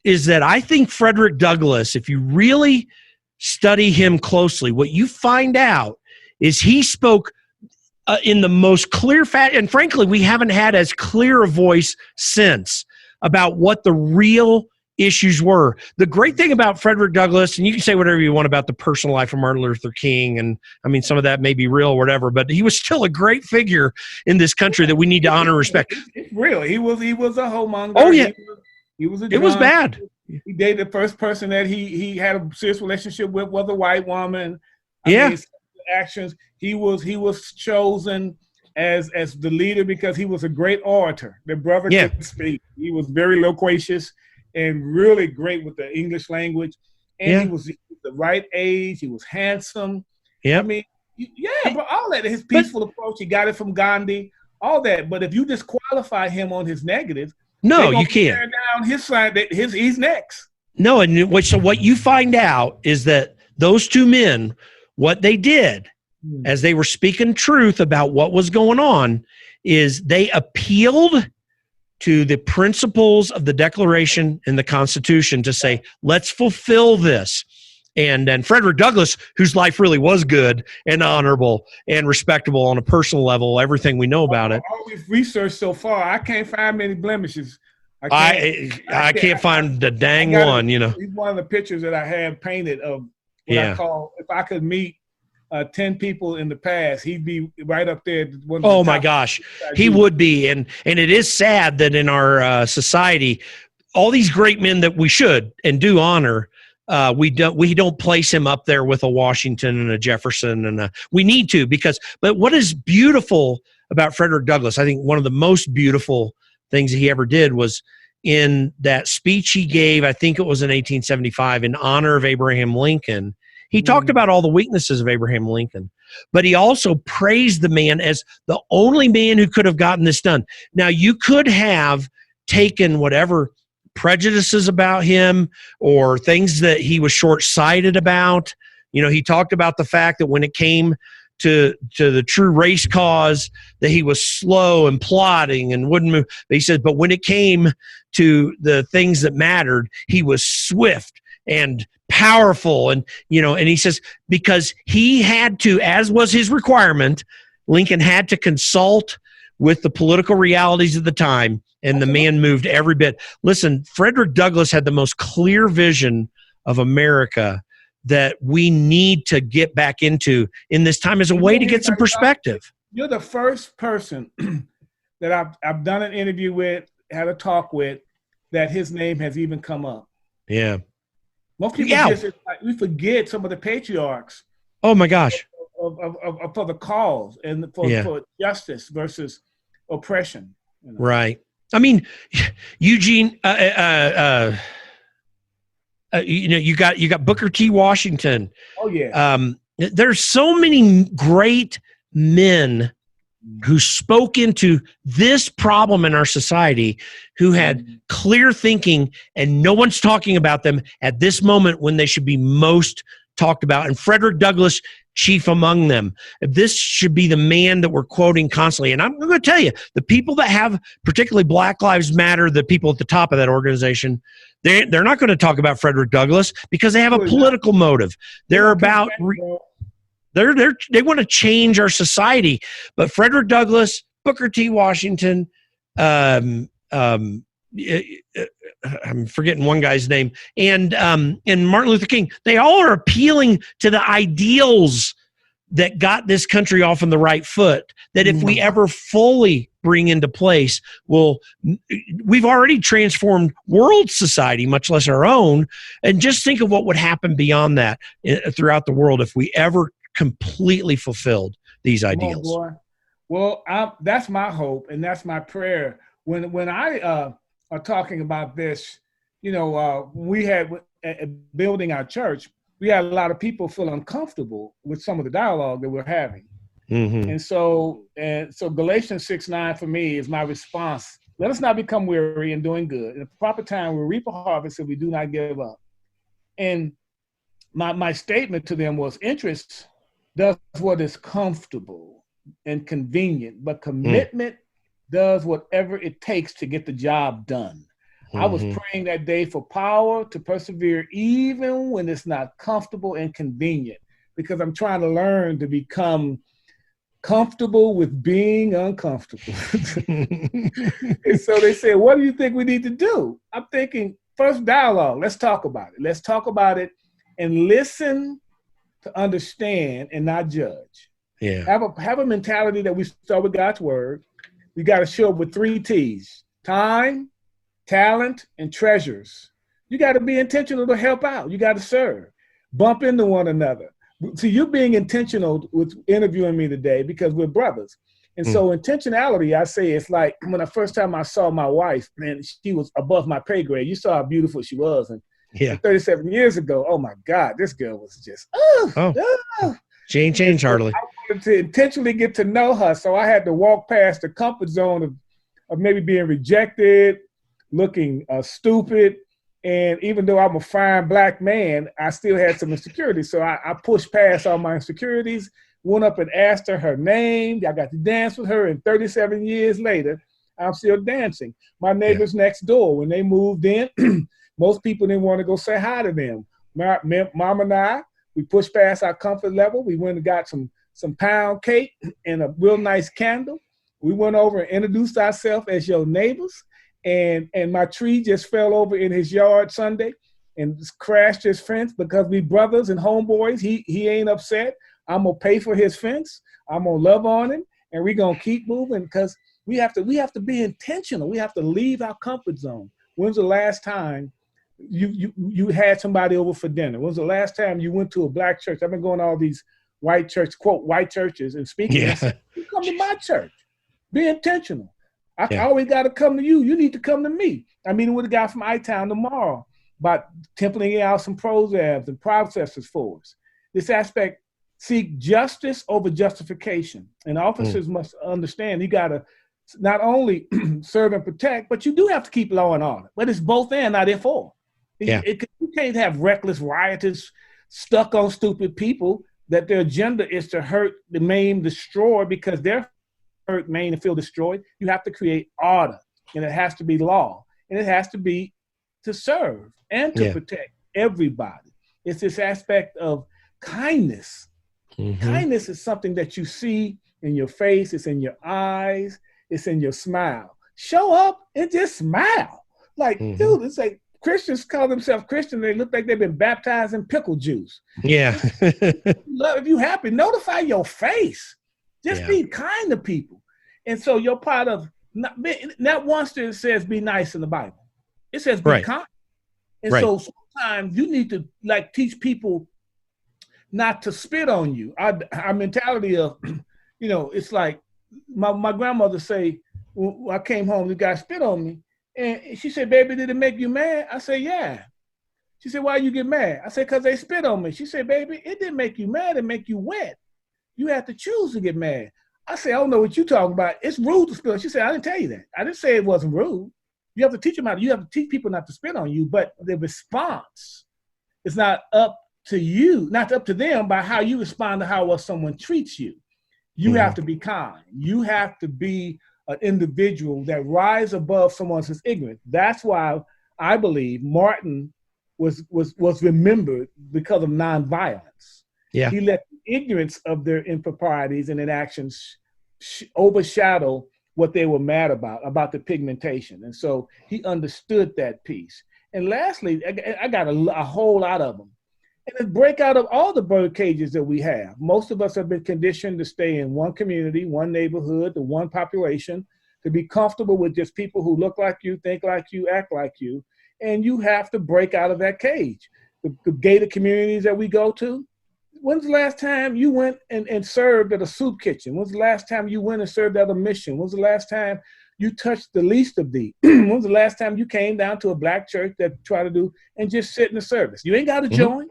is that I think Frederick Douglass, if you really study him closely, what you find out is he spoke in the most clear and frankly, we haven't had as clear a voice since about what the real issues were. The great thing about Frederick Douglass, and you can say whatever you want about the personal life of Martin Luther King, and I mean, some of that may be real or whatever, but he was still a great figure in this country that we need to honor and respect. It's real. He was a homemonger. Oh, yeah. He was it was bad. He dated the first person that he had a serious relationship with was a white woman. I mean, actions. He was chosen as the leader because he was a great orator. The brother could speak. He was very loquacious and really great with the English language. And he was the right age. He was handsome. Yeah. I mean, but all that, his peaceful approach, he got it from Gandhi, all that. But if you disqualify him on his negative, no, you can't. Tear down his side, he's next. No, and so what you find out is that those two men, what they did as they were speaking truth about what was going on is they appealed to the principles of the Declaration and the Constitution to say, let's fulfill this. And then Frederick Douglass, whose life really was good and honorable and respectable on a personal level, everything we know about it. All we've researched so far, I can't find many blemishes. I can't find the dang one, He's one of the pictures that I have painted of what I call, if I could meet 10 people in the past, he'd be right up there. Oh my gosh, he would be. And it is sad that in our society, all these great men that we should and do honor, we don't place him up there with a Washington and a Jefferson, and we need to, but what is beautiful about Frederick Douglass, I think one of the most beautiful things that he ever did was in that speech he gave, I think it was in 1875, in honor of Abraham Lincoln. He talked about all the weaknesses of Abraham Lincoln, but he also praised the man as the only man who could have gotten this done. Now, you could have taken whatever prejudices about him or things that he was short-sighted about. He talked about the fact that when it came to the true race cause, that he was slow and plodding and wouldn't move. But he said, but when it came to the things that mattered, he was swift and powerful. And he says, because he had to, as was his requirement, Lincoln had to consult with the political realities of the time and the man moved every bit. Listen, Frederick Douglass had the most clear vision of America that we need to get back into in this time as a way to get some perspective. You're the first person that I've done an interview with, had a talk with, that his name has even come up. Yeah. Most people we forget some of the patriarchs. Oh my gosh. For the cause and for justice versus oppression. You know? Right. I mean, Eugene, you got Booker T. Washington. Oh yeah. There's so many great men who spoke into this problem in our society, who had clear thinking, and no one's talking about them at this moment when they should be most talked about. And Frederick Douglass, chief among them. This should be the man that we're quoting constantly. And I'm going to tell you, the people that have, particularly Black Lives Matter, the people at the top of that organization, they're not going to talk about Frederick Douglass because they have a political motive. They're about they want to change our society. But Frederick Douglass, Booker T. Washington, I'm forgetting one guy's name, and Martin Luther King, they all are appealing to the ideals that got this country off on the right foot, that if we ever fully bring into place, we've already transformed world society, much less our own. And just think of what would happen beyond that throughout the world if we ever completely fulfilled these ideals. Well, that's my hope, and that's my prayer. When I are talking about this, we had building our church, we had a lot of people feel uncomfortable with some of the dialogue that we're having. Mm-hmm. And so Galatians 6:9 for me is my response. Let us not become weary in doing good. In the proper time, we'll reap a harvest if we do not give up. And my statement to them was, interest does what is comfortable and convenient, but commitment does whatever it takes to get the job done. Mm-hmm. I was praying that day for power to persevere even when it's not comfortable and convenient, because I'm trying to learn to become comfortable with being uncomfortable. And so they said, what do you think we need to do? I'm thinking, first dialogue, let's talk about it. Let's talk about it and listen to understand and not judge. Yeah. Have a mentality that we start with God's word. We got to show up with 3 T's: time, talent, and treasures. You got to be intentional to help out. You got to serve. Bump into one another. So you're being intentional with interviewing me today because we're brothers. And so intentionality, I say, it's like when the first time I saw my wife, and she was above my pay grade. You saw how beautiful she was. And 37 years ago, oh my God, this girl was just, she ain't changed hardly. I wanted to intentionally get to know her. So I had to walk past the comfort zone of maybe being rejected, looking stupid. And even though I'm a fine Black man, I still had some insecurities. So I pushed past all my insecurities, went up and asked her name. I got to dance with her, and 37 years later, I'm still dancing. My neighbors next door, when they moved in, most people didn't want to go say hi to them. Mom and I, we pushed past our comfort level. We went and got some pound cake and a real nice candle. We went over and introduced ourselves as your neighbors. And my tree just fell over in his yard Sunday and crashed his fence because we brothers and homeboys. He ain't upset. I'm gonna pay for his fence. I'm gonna love on him, and we're gonna keep moving because we have to be intentional. We have to leave our comfort zone. When's the last time you had somebody over for dinner? When's the last time you went to a Black church? I've been going to all these white church, quote, white churches and speaking. Yeah. Said, you come to my church. Be intentional. I always got to come to you. You need to come to me. I'm meeting with a guy from I-Town tomorrow about templing out some programs and processes for us. This aspect, seek justice over justification. And officers must understand you got to not only serve and protect, but you do have to keep law and order. But it's both and, not if or. You can't have reckless, riotous, stuck on stupid people that their agenda is to hurt, maim, destroy because they're hurt, maim, and feel destroyed. You have to create order, and it has to be law, and it has to be to serve and to protect everybody. It's this aspect of kindness. Mm-hmm. Kindness is something that you see in your face. It's in your eyes. It's in your smile. show up and just smile. Like, Mm-hmm. dude, it's like Christians call themselves Christian. They look like they've been baptized in pickle juice. Yeah. If you happy, notify your face. Just Yeah. be kind to people. And so you're part of, not once it says be nice in the Bible. It says be kind. And so sometimes you need to like teach people not to spit on you. Our mentality of, it's like my grandmother say, when I came home, the guy spit on me. And she said, baby, did it make you mad? I said, yeah. She said, why you get mad? I said, because they spit on me. She said, baby, it didn't make you mad. It make you wet. You have to choose to get mad. I said, I don't know what you're talking about. It's rude to spit on. She said, I didn't tell you that. I didn't say it wasn't rude. You have to teach them how. You have to teach people not to spit on you. But the response is not up to you, not up to them by how you respond to how someone treats you. You have to be kind. You have to be an individual that rise above someone else's ignorance. That's why I believe Martin was remembered because of nonviolence. Yeah. He let the ignorance of their improprieties and inactions overshadow what they were mad about the pigmentation. And so he understood that piece. And lastly, I got a whole lot of them. And it's break out of all the bird cages that we have. Most of us have been conditioned to stay in one community, one neighborhood, the one population, to be comfortable with just people who look like you, think like you, act like you. And you have to break out of that cage. The gated communities that we go to, when's the last time you went and served at a soup kitchen? When's the last time you went and served at a mission? When's the last time you touched the least of these? When's the last time you came down to a black church that try to do and just sit in the service? You ain't got to join.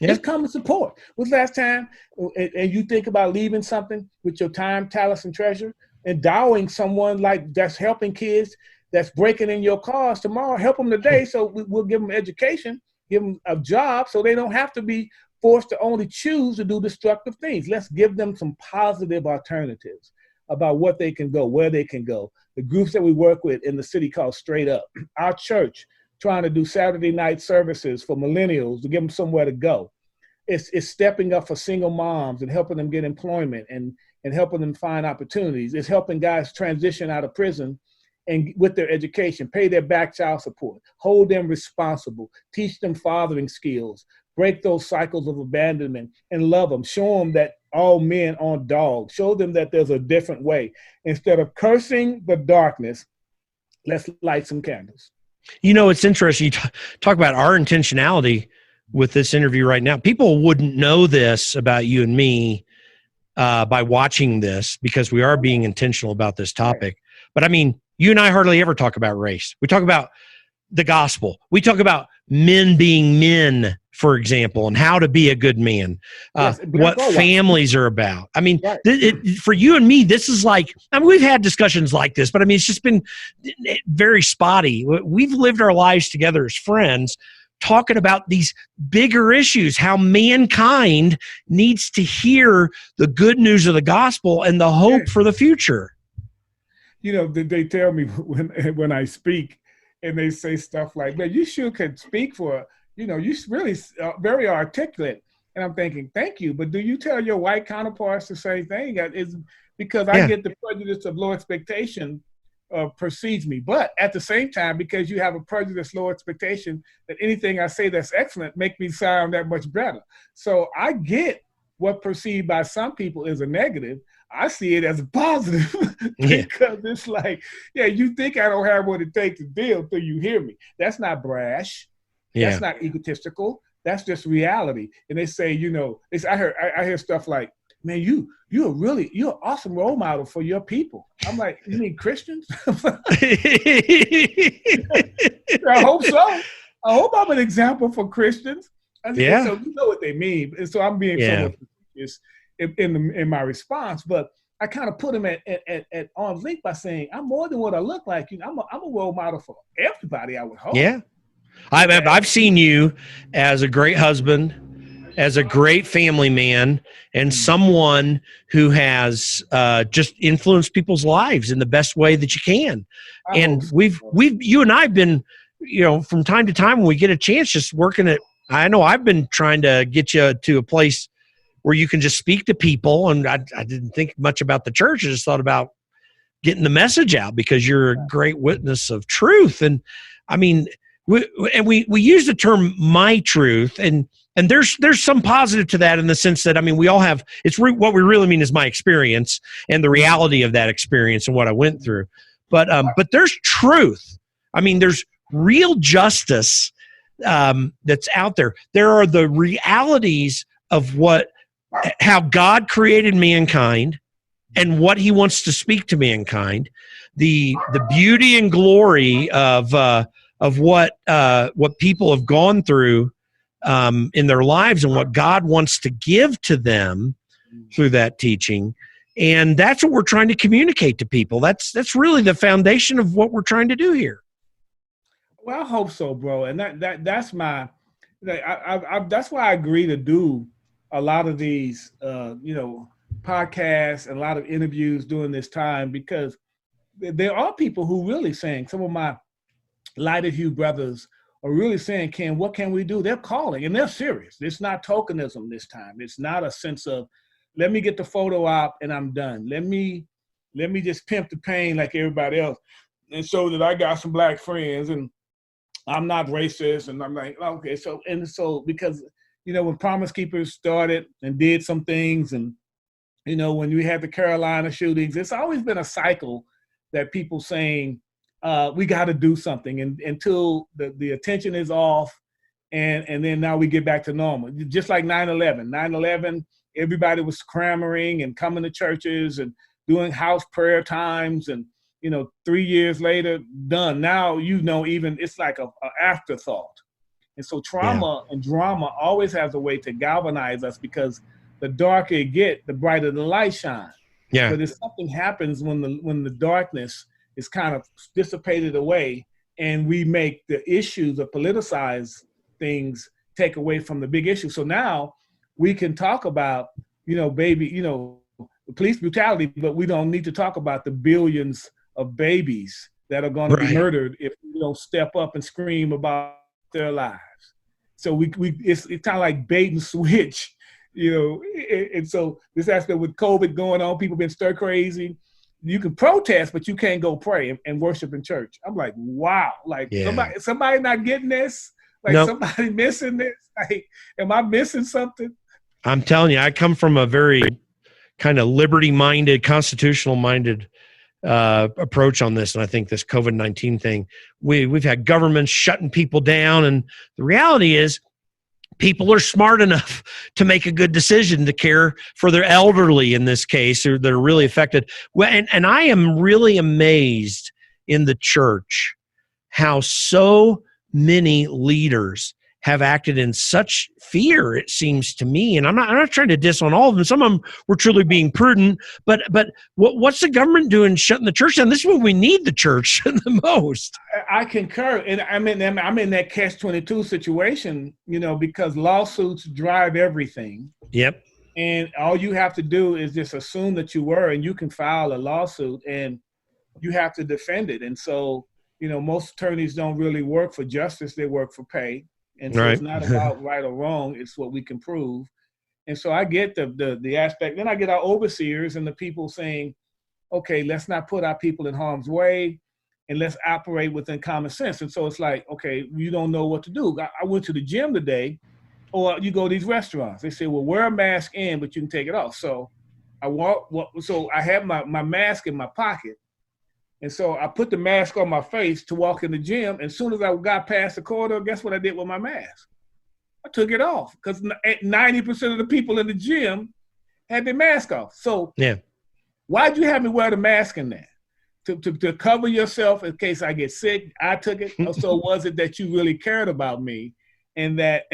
Yeah. Just come and support. When's the last time, and you think about leaving something with your time, talents, and treasure, endowing someone like that's helping kids, that's breaking in your cars tomorrow, help them today, so we'll give them education, give them a job, so they don't have to be forced to only choose to do destructive things. Let's give them some positive alternatives about what they can go, where they can go. The groups that we work with in the city called Straight Up, our church, trying to do Saturday night services for millennials to give them somewhere to go. It's stepping up for single moms and helping them get employment and helping them find opportunities. It's helping guys transition out of prison and with their education, pay their back child support, hold them responsible, teach them fathering skills, break those cycles of abandonment and love them, show them that all men aren't dogs, show them that there's a different way. Instead of cursing the darkness, let's light some candles. It's interesting. You talk about our intentionality with this interview right now. People wouldn't know this about you and me by watching this because we are being intentional about this topic. But I mean, you and I hardly ever talk about race. We talk about the gospel. We talk about men being men, for example, and how to be a good man, what families are about. I mean, for you and me, this is like, we've had discussions like this, but I mean, it's just been very spotty. We've lived our lives together as friends talking about these bigger issues, how mankind needs to hear the good news of the gospel and the hope for the future. They tell me when I speak and they say stuff like, man, you sure could speak for, you're really very articulate. And I'm thinking, thank you. But do you tell your white counterparts the same thing? It's because I get the prejudice of low expectation precedes me. But at the same time, because you have a prejudice, low expectation, that anything I say that's excellent make me sound that much better. So I get what perceived by some people is a negative. I see it as a positive because it's like, you think I don't have what it takes to deal until you hear me. That's not brash. That's not egotistical. That's just reality. And they say, I hear stuff like, man, you're an awesome role model for your people. I'm like, you mean Christians? I hope so. I hope I'm an example for Christians. So you know what they mean. And so I'm being somewhat serious in my response, but I kind of put them at arm's length by saying, I'm more than what I look like. I'm a role model for everybody, I would hope. Yeah. I've seen you as a great husband, as a great family man, and someone who has just influenced people's lives in the best way that you can. And you and I have been, from time to time when we get a chance, just working at, I know I've been trying to get you to a place where you can just speak to people. And I didn't think much about the church. I just thought about getting the message out because you're a great witness of truth. And I mean, we use the term "my truth," and there's some positive to that in the sense that, I mean, we all have, what we really mean is my experience and the reality of that experience and what I went through. But there's truth. I mean, there's real justice that's out there. There are the realities of how God created mankind and what he wants to speak to mankind, the beauty and glory of what people have gone through in their lives and what God wants to give to them through that teaching. And that's what we're trying to communicate to people. That's really the foundation of what we're trying to do here. Well, I hope so, bro. And that's my, that's why I agree to do a lot of these, podcasts and a lot of interviews during this time, because there are people who really saying, some of my lighter hue brothers are really saying, Ken, what can we do? They're calling and they're serious. It's not tokenism this time. It's not a sense of, let me get the photo op and I'm done. Let me just pimp the pain like everybody else and show that I got some black friends and I'm not racist. And I'm like, okay. So because, when Promise Keepers started and did some things, and, when we had the Carolina shootings, it's always been a cycle that people saying, we got to do something until the attention is off. And then now we get back to normal. Just like 9/11. 9/11, everybody was clamoring and coming to churches and doing house prayer times. And, 3 years later, done. Now, even it's like a afterthought. And so trauma and drama always has a way to galvanize us, because the darker it get, the brighter the light shines. Yeah. But if something happens when the darkness is kind of dissipated away, and we make the issues of politicized things take away from the big issue. So now we can talk about, police brutality, but we don't need to talk about the billions of babies that are going to be murdered if we don't step up and scream about their lives. So it's kind of like bait and switch, and so this aspect with COVID going on, people been stir crazy. You can protest, but you can't go pray and worship in church. I'm like, wow, like somebody not getting this, like somebody missing this. Like, am I missing something? I'm telling you, I come from a very kind of liberty-minded, constitutional-minded approach on this, and I think this COVID-19 thing, we've had governments shutting people down, and the reality is, people are smart enough to make a good decision to care for their elderly in this case, or they're really affected. Well, and I am really amazed in the church how so many leaders have acted in such fear, it seems to me. And I'm not trying to diss on all of them. Some of them were truly being prudent, but what's the government doing shutting the church down? This is when we need the church the most. I concur. And I'm in that catch-22 situation, because lawsuits drive everything. Yep. And all you have to do is just assume that you were, and you can file a lawsuit and you have to defend it. And so, most attorneys don't really work for justice. They work for pay. And so It's not about right or wrong. It's what we can prove. And so I get the aspect. Then I get our overseers and the people saying, okay, let's not put our people in harm's way, and let's operate within common sense. And so it's like, okay, you don't know what to do. I went to the gym today, or you go to these restaurants. They say, well, wear a mask in, but you can take it off. So I have my mask in my pocket. And so I put the mask on my face to walk in the gym. And as soon as I got past the corridor, guess what I did with my mask? I took it off, because 90% of the people in the gym had their mask off. So why'd you have me wear the mask in there? To cover yourself in case I get sick? I took it. So was it that you really cared about me, and that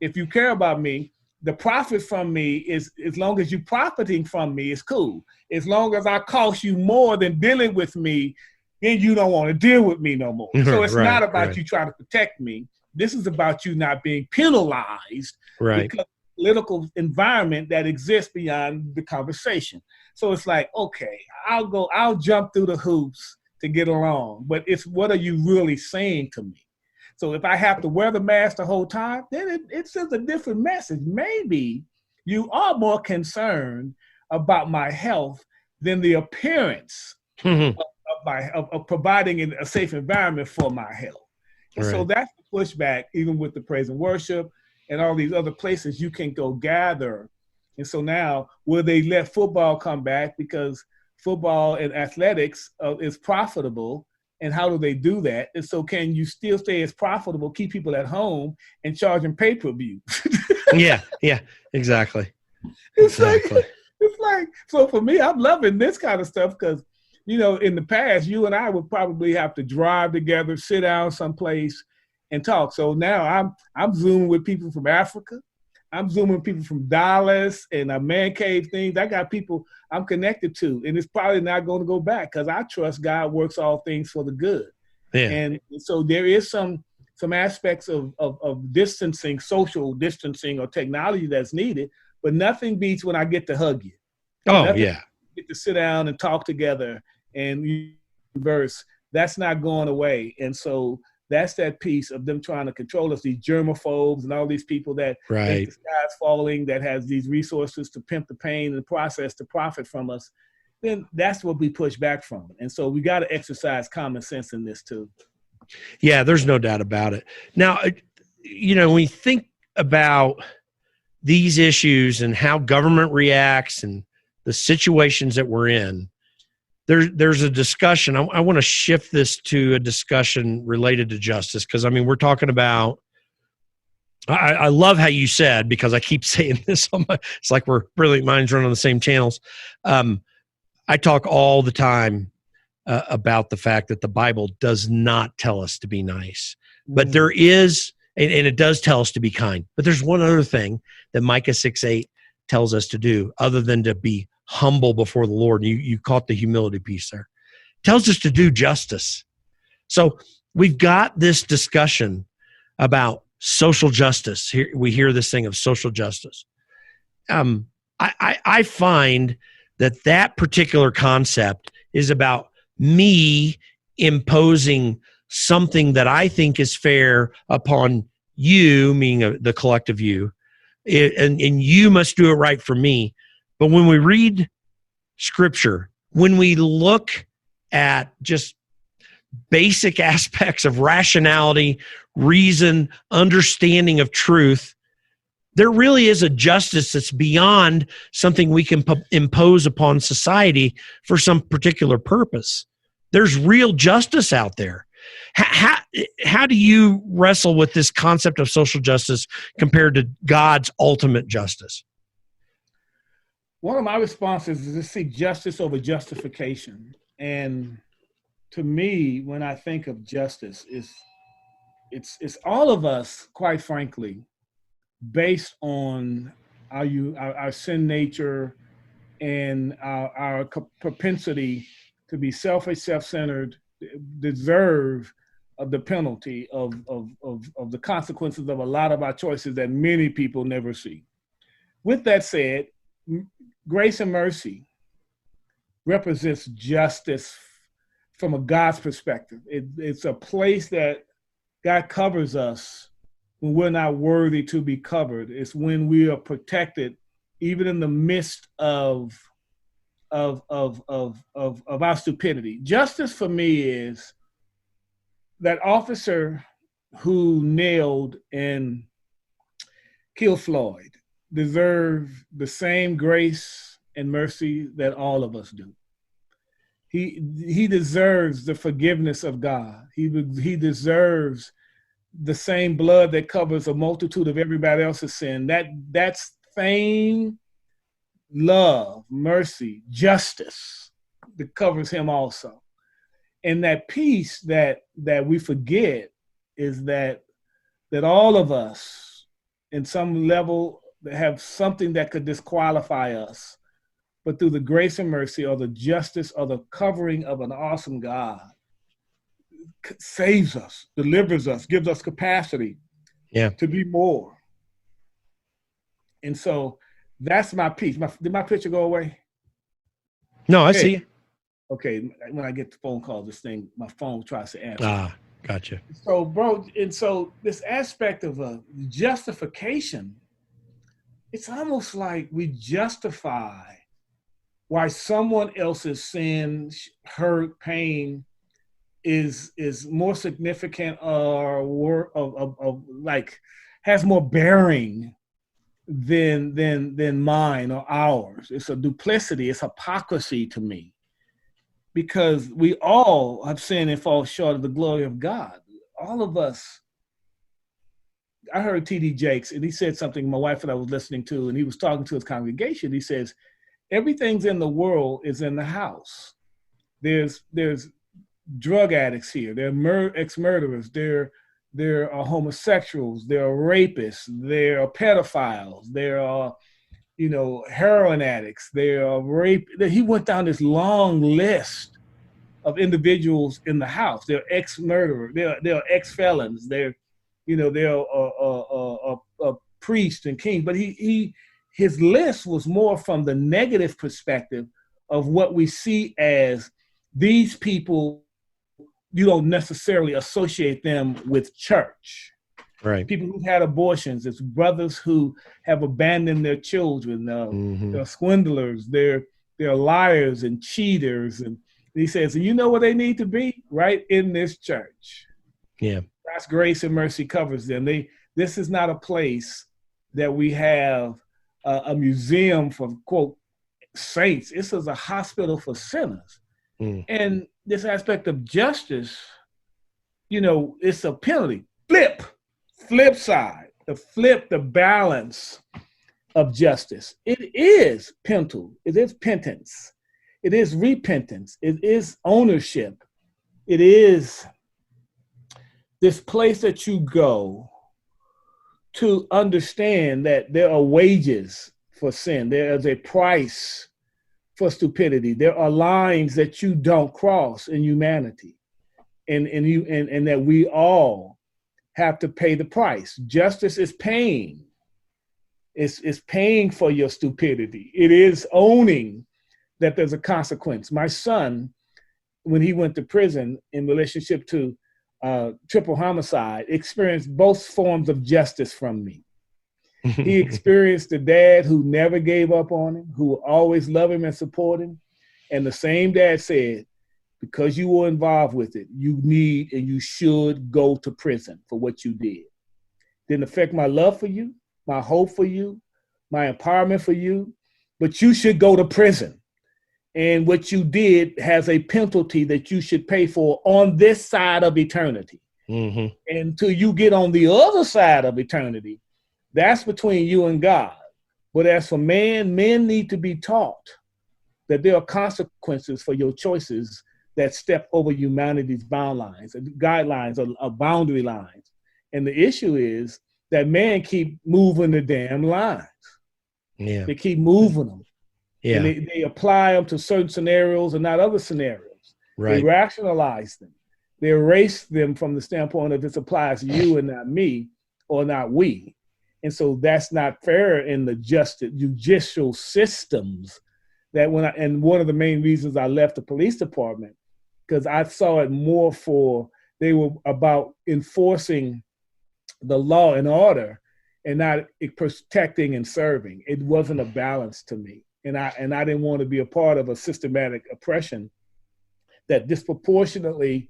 if you care about me, the profit from me is, as long as you profiting from me, is cool. As long as I cost you more than dealing with me, then you don't want to deal with me no more. So it's not about you trying to protect me. This is about you not being penalized because of the political environment that exists beyond the conversation. So it's like, okay, I'll jump through the hoops to get along, but it's, what are you really saying to me? So if I have to wear the mask the whole time, then it sends a different message. Maybe you are more concerned about my health than the appearance Mhm. of providing a safe environment for my health. And so Right. that's the pushback, even with the praise and worship and all these other places you can go gather. And so now, will they let football come back because football and athletics is profitable? And how do they do that? And so can you still stay as profitable, keep people at home, and charge them pay-per-view? Yeah. Yeah. Exactly. It's like, Exactly. it's like, so for me, I'm loving this kind of stuff because, in the past, you and I would probably have to drive together, sit down someplace and talk. So now I'm Zooming with people from Africa. I'm Zooming with people from Dallas and man cave things. I got people I'm connected to, and it's probably not going to go back because I trust God works all things for the good. Yeah. And so there is some aspects of distancing, social distancing or technology that's needed, but nothing beats when I get to hug you. Oh, Nothing yeah. get to sit down and talk together and converse. That's not going away. And so that's that piece of them trying to control us, these germaphobes and all these people that think Right. the sky's falling, that has these resources to pimp the pain and the process to profit from us. Then that's what we push back from. And so we got to exercise common sense in this too. Yeah, there's no doubt about it. Now, when we think about these issues and how government reacts and the situations that we're in, there's a discussion. I want to shift this to a discussion related to justice because, we're talking about, I love how you said, because I keep saying this, it's like we're brilliant minds run on the same channels. I talk all the time about the fact that the Bible does not tell us to be nice, but there is, and it does tell us to be kind. But there's one other thing that Micah 6:8 tells us to do, other than to be humble before the Lord. You caught the humility piece there. It tells us to do justice. So we've got this discussion about social justice. Here we hear this thing of social justice. I find that particular concept is about me imposing something that I think is fair upon you, meaning the collective you, and you must do it right for me. But when we read scripture, when we look at just basic aspects of rationality, reason, understanding of truth, there really is a justice that's beyond something we can impose upon society for some particular purpose. There's real justice out there. How do you wrestle with this concept of social justice compared to God's ultimate justice? One of my responses is to seek justice over justification. And to me, when I think of justice, it's all of us, quite frankly, based on our sin nature and our propensity to be selfish, self-centered, deserve of the penalty of the consequences of a lot of our choices that many people never see. With that said, grace and mercy represents justice from a God's perspective. It's a place that God covers us when we're not worthy to be covered. It's when we are protected, even in the midst of our stupidity. Justice for me is that officer who nailed and killed Floyd deserve the same grace and mercy that all of us do. He deserves the forgiveness of God. He deserves the same blood that covers a multitude of everybody else's sin. That's fame, love, mercy, justice that covers him also. And that piece that we forget is that all of us, in some level, have something that could disqualify us, but through the grace and mercy or the justice or the covering of an awesome God, saves us, delivers us, gives us capacity to be more. And so that's my piece. Did my picture go away? No, I see. Okay, when I get the phone call, my phone tries to answer. Gotcha. So, bro, and so this aspect of justification, it's almost like we justify why someone else's sin, hurt, pain is more significant or like has more bearing than mine or ours. It's a duplicity, it's hypocrisy to me, because we all have sinned and fall short of the glory of God. All of us. I heard T.D. Jakes, and he said something, my wife and I was listening to, and he was talking to his congregation. He says, everything's in the world is in the house. There's drug addicts here. There are ex-murderers. There are homosexuals. There are rapists. There are pedophiles. There are, heroin addicts. There are rape. He went down this long list of individuals in the house. There are ex-murderers. There are ex-felons. There are priests and kings. But his list was more from the negative perspective of what we see as these people. You don't necessarily associate them with church. Right. People who've had abortions, it's brothers who have abandoned their children. They're swindlers, they're liars and cheaters. And he says, you know where they need to be? Right in this church. Yeah. God's grace and mercy covers them. This is not a place that we have a museum for, quote, saints. This is a hospital for sinners. And this aspect of justice, it's a penalty. Flip side, the balance of justice. It is it is penance. It is repentance. It is ownership. It is this place that you go to understand that there are wages for sin. There is a price for stupidity. There are lines that you don't cross in humanity, and that we all have to pay the price. Justice is paying. It's paying for your stupidity. It is owning that there's a consequence. My son, when he went to prison in relationship to triple homicide, experienced both forms of justice from me. He experienced a dad who never gave up on him, who always loved him and support him. And the same dad said, because you were involved with it, you need and you should go to prison for what you did. Didn't affect my love for you, my hope for you, my empowerment for you, but you should go to prison. And what you did has a penalty that you should pay for on this side of eternity. And until you get on the other side of eternity, that's between you and God. But as for men need to be taught that there are consequences for your choices that step over humanity's bound lines, guidelines, or boundary lines. And the issue is that man keep moving the damn lines. Yeah. They keep moving them. Yeah. And they apply them to certain scenarios and not other scenarios. Right. They rationalize them. They erase them from the standpoint of this applies to you and not me or not we. And so that's not fair in the judicial systems. And one of the main reasons I left the police department, because I saw it more they were about enforcing the law and order and not protecting and serving. It wasn't a balance to me. And I didn't want to be a part of a systematic oppression that disproportionately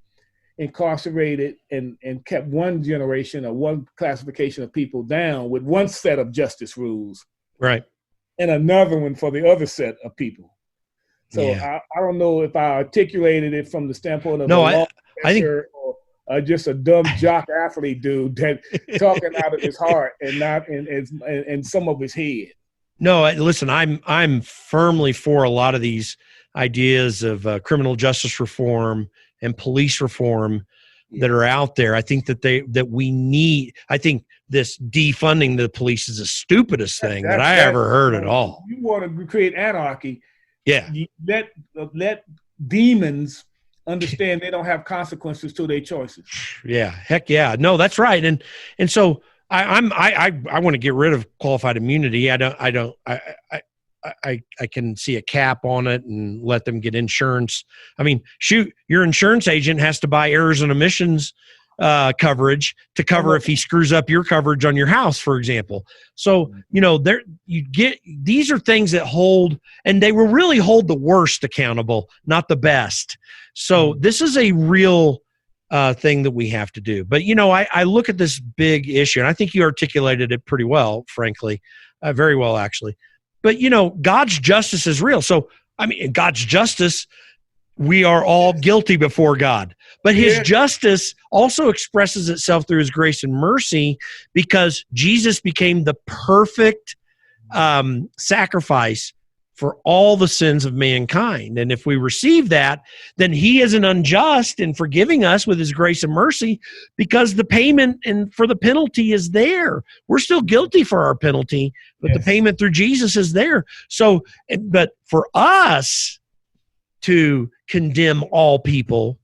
incarcerated and kept one generation or one classification of people down with one set of justice rules, right, and another one for the other set of people. So yeah. I don't know if I articulated it from the standpoint of I think or just a dumb jock athlete dude that talking out of his heart and not in some of his head. No, listen, I'm firmly for a lot of these ideas of criminal justice reform and police reform that are out there. I think that we need. I think this defunding the police is the stupidest thing that I ever heard at all. You want to create anarchy? Yeah. Let demons understand they don't have consequences to their choices. Yeah. Heck yeah. No, that's right. And so I want to get rid of qualified immunity. I can see a cap on it and let them get insurance. I mean, shoot, your insurance agent has to buy errors and omissions coverage to cover if he screws up your coverage on your house, for example. So, these are things that hold, and they will really hold the worst accountable, not the best. So this is a real thing that we have to do. But, I look at this big issue, and I think you articulated it pretty well, frankly, very well, actually. But, God's justice is real. So, God's justice, we are all guilty before God. But his justice also expresses itself through his grace and mercy, because Jesus became the perfect sacrifice for all the sins of mankind. And if we receive that, then he isn't unjust in forgiving us with his grace and mercy, because the payment and for the penalty is there. We're still guilty for our penalty, but the payment through Jesus is there. So, but for us to condemn all people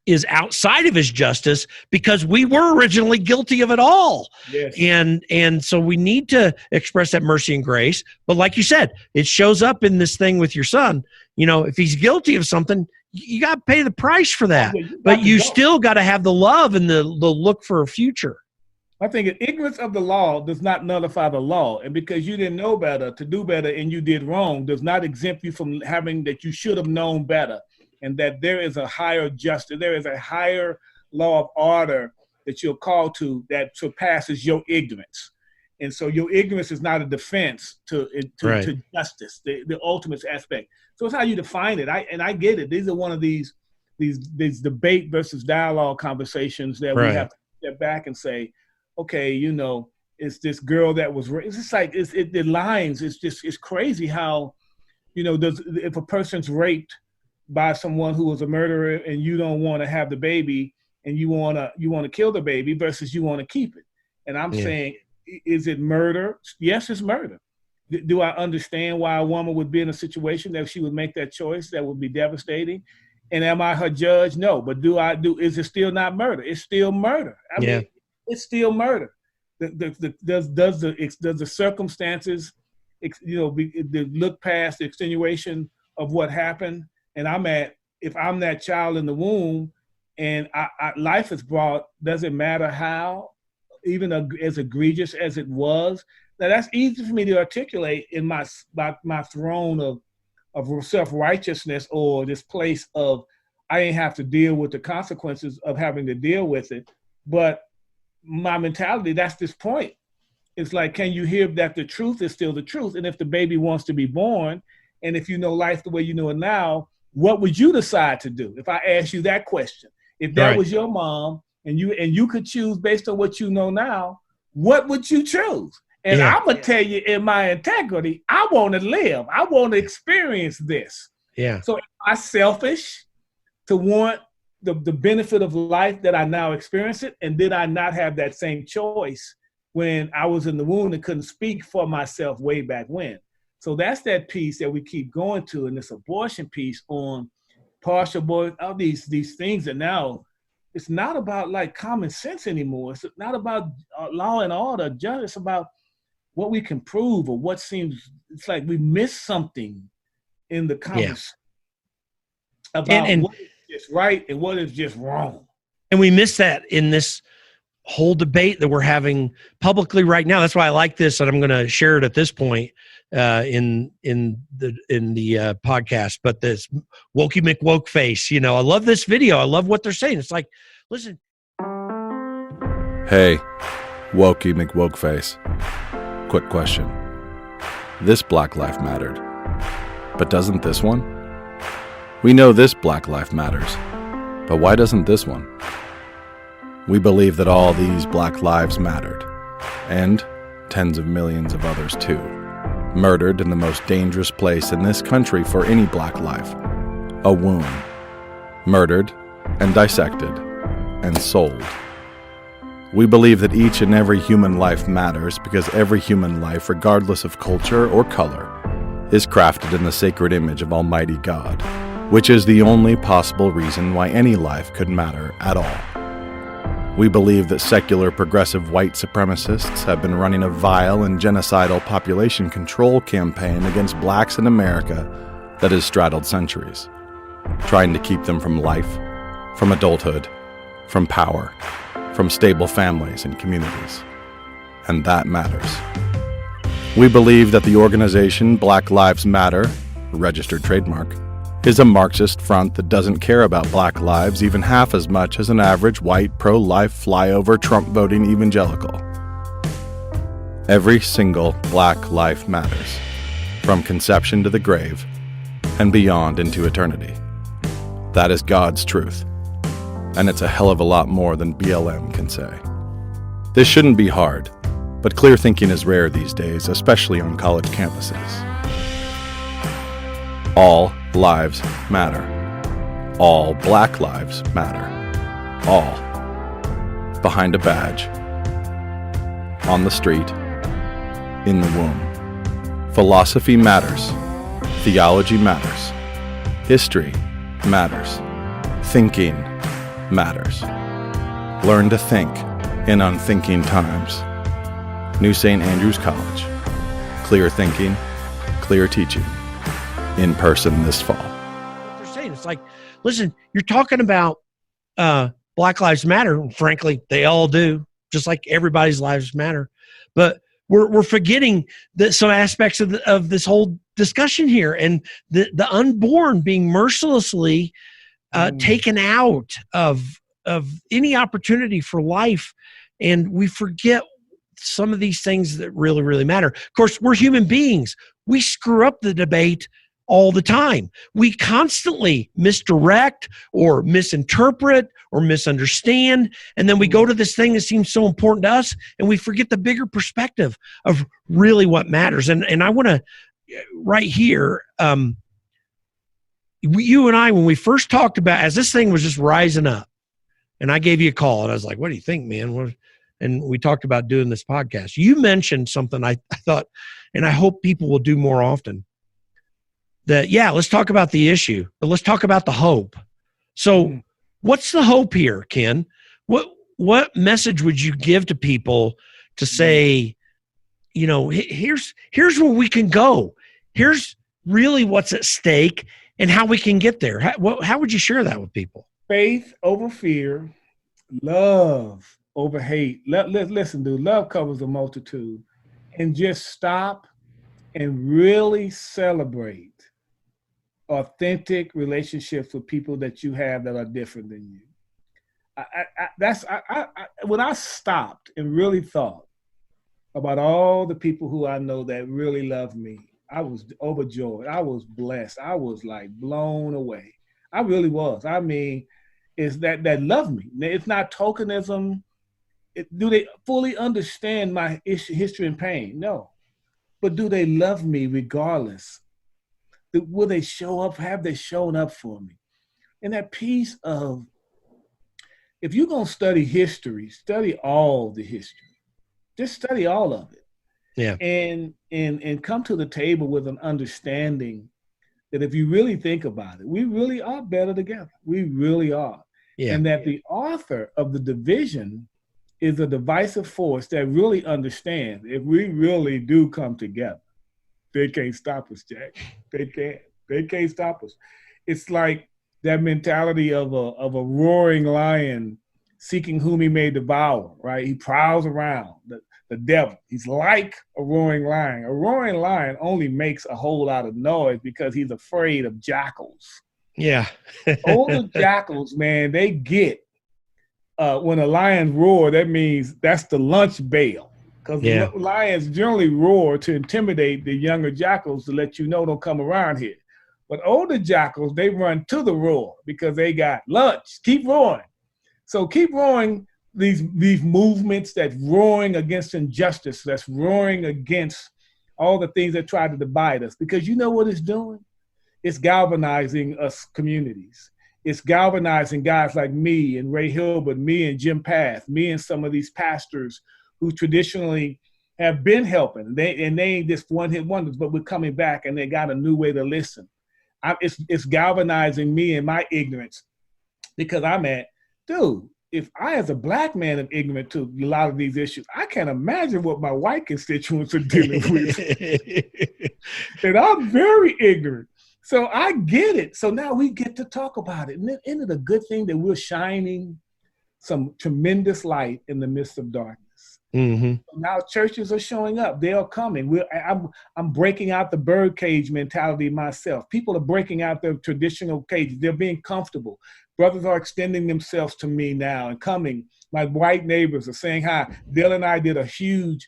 is outside of his justice, because we were originally guilty of it all. Yes. And so we need to express that mercy and grace. But like you said, it shows up in this thing with your son. If he's guilty of something, you got to pay the price for that. But you still got to have the love and the look for a future. I think ignorance of the law does not nullify the law. And because you didn't know better to do better and you did wrong does not exempt you from having that you should have known better. And that there is a higher justice, there is a higher law of order that you're called to that surpasses your ignorance. And so your ignorance is not a defense to justice, the ultimate aspect. So it's how you define it. I get it. These are one of these debate versus dialogue conversations that we have to step back and say, okay, it's this girl that was raped. It's just like the lines. It's crazy how, if a person's raped by someone who was a murderer and you don't want to have the baby and you want to kill the baby versus you want to keep it. And I'm saying, is it murder? Yes, it's murder. Do I understand why a woman would be in a situation that she would make that choice that would be devastating? And am I her judge? No. But is it still not murder? It's still murder. I mean, it's still murder. Does the circumstances, look past the extenuation of what happened? And if I'm that child in the womb and life is brought, does it matter how, even as egregious as it was? Now that's easy for me to articulate in my throne of self-righteousness, or this place of I ain't have to deal with the consequences of having to deal with it. But my mentality, that's this point. It's like, can you hear that the truth is still the truth? And if the baby wants to be born, and if you know life the way you know it now, what would you decide to do? If I ask you that question, if that was your mom and you could choose based on what you know now, what would you choose? And I'm going to tell you, in my integrity, I want to live. I want to experience this. Yeah. So am I selfish to want the benefit of life that I now experience it? And did I not have that same choice when I was in the womb and couldn't speak for myself way back when? So that's that piece that we keep going to, and this abortion piece on partial abortion, all these things that now, it's not about like common sense anymore. It's not about law and order, just it's about what we can prove or what seems, it's like we missed something in the conversation about what is just right and what is just wrong. And we miss that in this whole debate that we're having publicly right now. That's why I like this, and I'm going to share it at this point in the podcast. But this wokey McWoke face, I love this video. I love what they're saying. It's like, listen. Hey, wokey McWoke face. Quick question. This Black Life mattered, but doesn't this one? We know this Black Life matters, but why doesn't this one? We believe that all these Black lives mattered, and tens of millions of others too, murdered in the most dangerous place in this country for any Black life, a womb, murdered and dissected and sold. We believe that each and every human life matters because every human life, regardless of culture or color, is crafted in the sacred image of Almighty God, which is the only possible reason why any life could matter at all. We believe that secular progressive white supremacists have been running a vile and genocidal population control campaign against blacks in America that has straddled centuries, trying to keep them from life, from adulthood, from power, from stable families and communities. And that matters. We believe that the organization Black Lives Matter, a registered trademark, is a Marxist front that doesn't care about black lives even half as much as an average white pro-life flyover Trump-voting evangelical. Every single black life matters, from conception to the grave, and beyond into eternity. That is God's truth, and it's a hell of a lot more than BLM can say. This shouldn't be hard, but clear thinking is rare these days, especially on college campuses. All lives matter. All black lives matter. All. Behind a badge. On the street. In the womb. Philosophy matters. Theology matters. History matters. Thinking matters. Learn to think in unthinking times. New St. Andrews College. Clear thinking, clear teaching. In person this fall. They're saying it's like, listen, you're talking about Black Lives Matter. Frankly, they all do, just like everybody's lives matter. But we're forgetting that some aspects of this whole discussion here, and the unborn being mercilessly taken out of any opportunity for life, and we forget some of these things that really, really matter. Of course, we're human beings. We screw up the debate all the time. We constantly misdirect or misinterpret or misunderstand, and then we go to this thing that seems so important to us, and we forget the bigger perspective of really what matters. And I want to, right here, you and I, when we first talked about, as this thing was just rising up, and I gave you a call, and I was like, what do you think, man? And we talked about doing this podcast. You mentioned something I thought, and I hope people will do more often, that, yeah, let's talk about the issue, but let's talk about the hope. So what's the hope here, Ken? What message would you give to people to say, you know, here's where we can go. Here's really what's at stake and how we can get there. How would you share that with people? Faith over fear, love over hate. Listen, dude, love covers a multitude. And just stop and really celebrate authentic relationships with people that you have that are different than you. When I stopped and really thought about all the people who I know that really love me, I was overjoyed. I was blessed. I was like blown away. I really was. I mean, it's that love me. It's not tokenism. Do they fully understand my history and pain? No. But do they love me regardless? Will they show up? Have they shown up for me? And that piece of, if you're going to study history, study all the history. Just study all of it. Yeah. And come to the table with an understanding that if you really think about it, we really are better together. We really are. Yeah. And that the author of the division is a divisive force that really understands if we really do come together, they can't stop us, Jack. They can't. They can't stop us. It's like that mentality of a roaring lion seeking whom he may devour, right? He prowls around, the devil. He's like a roaring lion. A roaring lion only makes a whole lot of noise because he's afraid of jackals. Yeah. Older jackals, man, they get, when a lion roar, that means that's the lunch bell. Because lions generally roar to intimidate the younger jackals to let you know don't come around here. But older jackals, they run to the roar because they got lunch. Keep roaring. So keep roaring these movements that's roaring against injustice, that's roaring against all the things that try to divide us. Because you know what it's doing? It's galvanizing us communities. It's galvanizing guys like me and Ray Hilbert, me and Jim Path, me and some of these pastors who traditionally have been helping. They ain't just one-hit wonders, but we're coming back and they got a new way to listen. It's galvanizing me in my ignorance because I'm at, dude, if I as a black man am ignorant to a lot of these issues, I can't imagine what my white constituents are dealing with. And I'm very ignorant. So I get it. So now we get to talk about it. And isn't it a good thing that we're shining some tremendous light in the midst of darkness. Mm-hmm. Now churches are showing up. They are coming. I'm breaking out the birdcage mentality myself. People are breaking out their traditional cages. They're being comfortable. Brothers are extending themselves to me now and coming. My white neighbors are saying hi. Dale and I did a huge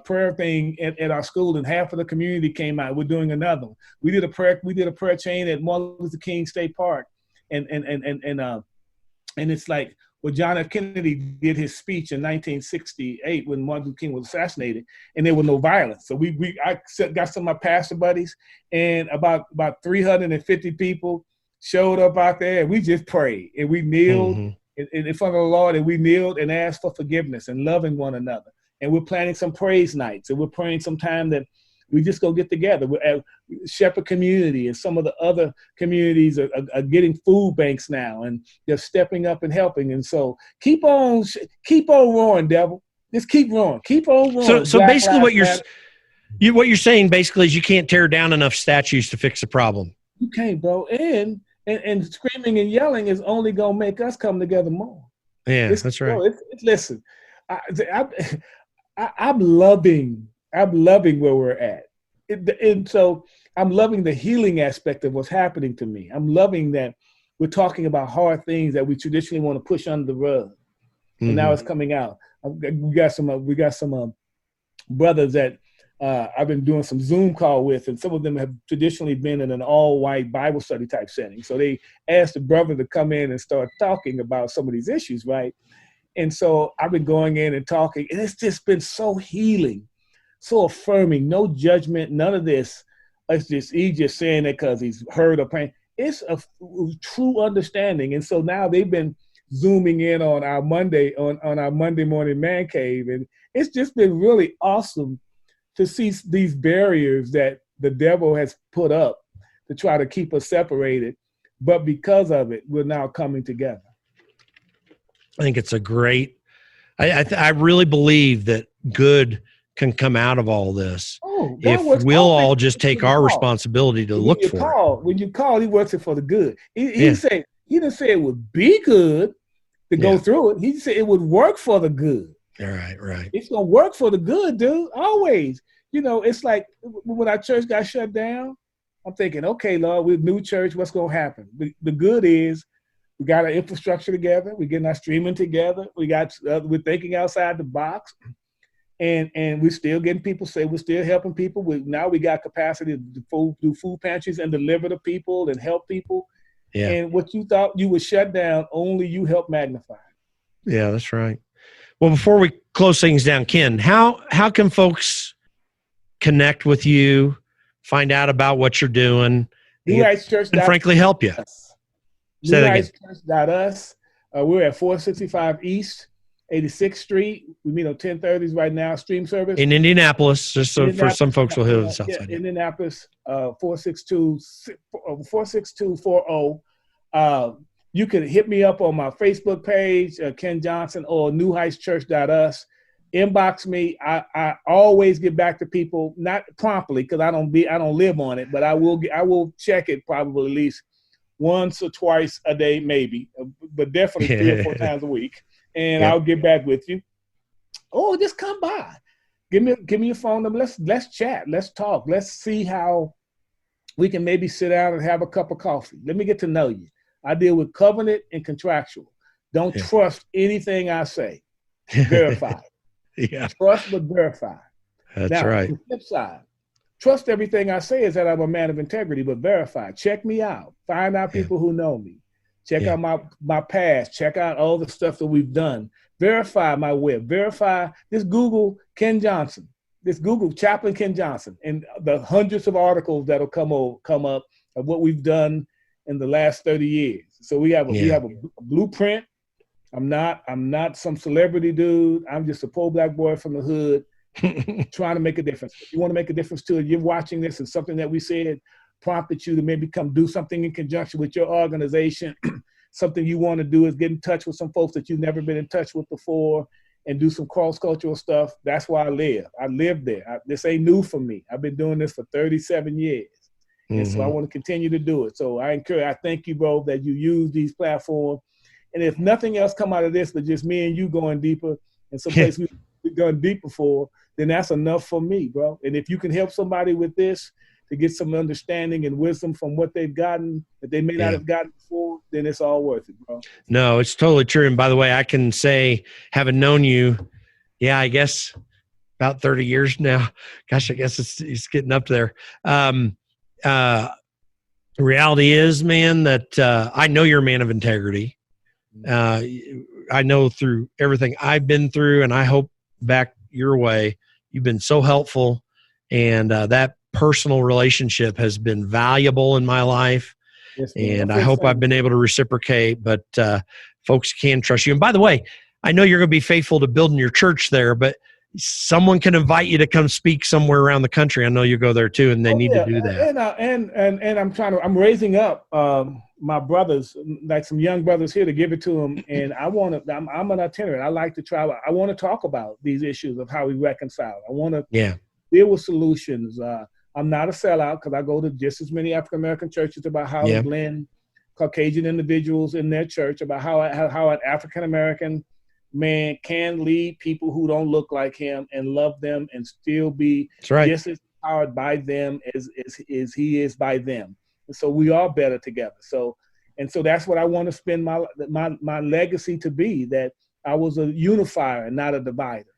prayer thing at our school, and half of the community came out. We're doing another one. We did a prayer chain at Martin Luther King State Park, and it's like, well, John F. Kennedy did his speech in 1968 when Martin Luther King was assassinated, and there was no violence. So I got some of my pastor buddies, and about 350 people showed up out there, and we just prayed, and we kneeled in front of the Lord, and we kneeled and asked for forgiveness and loving one another. And we're planning some praise nights, and we're praying some time that we just go get together. We're at Shepherd Community, and some of the other communities are getting food banks now, and they're stepping up and helping. And so keep on roaring, devil. Just keep roaring. Keep on roaring. So basically what you're saying basically is you can't tear down enough statues to fix the problem. You can't, bro. And screaming and yelling is only going to make us come together more. Yeah, that's right. Bro, listen, I'm loving where we're at. And so I'm loving the healing aspect of what's happening to me. I'm loving that we're talking about hard things that we traditionally want to push under the rug. And now it's coming out. We got some brothers that I've been doing some Zoom call with, and some of them have traditionally been in an all-white Bible study type setting. So they asked the brother to come in and start talking about some of these issues, right? And so I've been going in and talking, and it's just been so healing, so affirming, no judgment, none of this. He's just saying it because he's heard or pain. It's a true understanding. And so now they've been zooming in on our Monday morning man cave. And it's just been really awesome to see these barriers that the devil has put up to try to keep us separated. But because of it, we're now coming together. I think it's a great, I really believe that good can come out of all this if we'll all just take our responsibility to look for it. When you call, he works it for the good. He didn't say it would be good to go through it. He said it would work for the good. All right. It's going to work for the good, dude, always. You know, it's like when our church got shut down, I'm thinking, okay, Lord, we're a new church. What's going to happen? The good is we got our infrastructure together. We're getting our streaming together. We're thinking outside the box. And we're still getting people say we're still helping people. Now we got capacity to do food pantries and deliver to people and help people. Yeah. And what you thought you would shut down, only you help magnify. Yeah, that's right. Well, before we close things down, Ken, how can folks connect with you, find out about what you're doing, and frankly help you? NewHeightsChurch.us. We're at 465 East 86th Street. We meet on 1030s right now, stream service. In Indianapolis, just so for some folks who live in the South Side. Indianapolis, 46240. You can hit me up on my Facebook page, Ken Johnson, or NewHeightsChurch.us. Inbox me. I always get back to people, not promptly because I don't live on it, but I will check it probably at least once or twice a day, maybe, but definitely 3 or 4 times a week. And I'll get back with you. Oh, just come by. Give me your phone number. Let's chat. Let's talk. Let's see how we can maybe sit down and have a cup of coffee. Let me get to know you. I deal with covenant and contractual. Don't trust anything I say. Verify. Trust but verify. That's right. The flip side. Trust everything I say is that I'm a man of integrity, but verify. Check me out. Find out people who know me. Check out my past. Check out all the stuff that we've done. Verify my web. Verify. Just Google Ken Johnson. Just Google Chaplain Ken Johnson and the hundreds of articles that'll come up of what we've done in the last 30 years. So we have a blueprint. I'm not some celebrity dude. I'm just a poor black boy from the hood trying to make a difference. If you want to make a difference to it, you're watching this and something that we said prompted you to maybe come do something in conjunction with your organization. Something you want to do is get in touch with some folks that you've never been in touch with before and do some cross-cultural stuff. That's where I live. I live there. This ain't new for me. I've been doing this for 37 years. And so I want to continue to do it. So I thank you, bro, that you use these platforms. And if nothing else come out of this but just me and you going deeper in some place we've gone deeper for, then that's enough for me, bro. And if you can help somebody with this to get some understanding and wisdom from what they've gotten that they may not have gotten before, then it's all worth it, bro. No, it's totally true. And by the way, I can say, having known you, I guess about 30 years now. Gosh, I guess it's getting up there. Reality is, man, that I know you're a man of integrity. I know through everything I've been through, and I hope back your way, you've been so helpful, and that personal relationship has been valuable in my life. Yes, and I hope I've been able to reciprocate, but folks can trust you. And by the way, I know you're going to be faithful to building your church there, but someone can invite you to come speak somewhere around the country. I know you go there too, and they need to do that. And I'm raising up my brothers, like some young brothers here, to give it to them. And I'm an itinerant. I like to travel. I want to talk about these issues of how we reconcile. I want to deal with solutions. I'm not a sellout because I go to just as many African-American churches about how to blend Caucasian individuals in their church, about how an African-American man can lead people who don't look like him and love them and still be just as empowered by them as he is by them. And so we are better together. So that's what I want to spend my legacy to be, that I was a unifier and not a divider.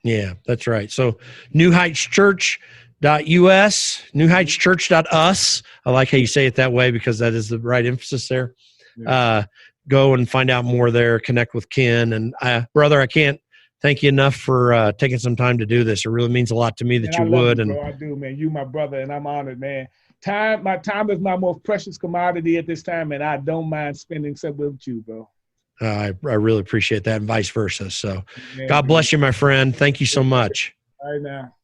Yeah, that's right. So newheightschurch.us, newheightschurch.us. I like how you say it that way because that is the right emphasis there. Yeah. Go and find out more there, connect with Ken. And brother, I can't thank you enough for taking some time to do this. It really means a lot to me that you would. Bro, I do, man. You my brother, and I'm honored, man. My time is my most precious commodity at this time, and I don't mind spending some with you, bro. I really appreciate that, and vice versa. So God bless you, my friend. Thank you so much. All right, now.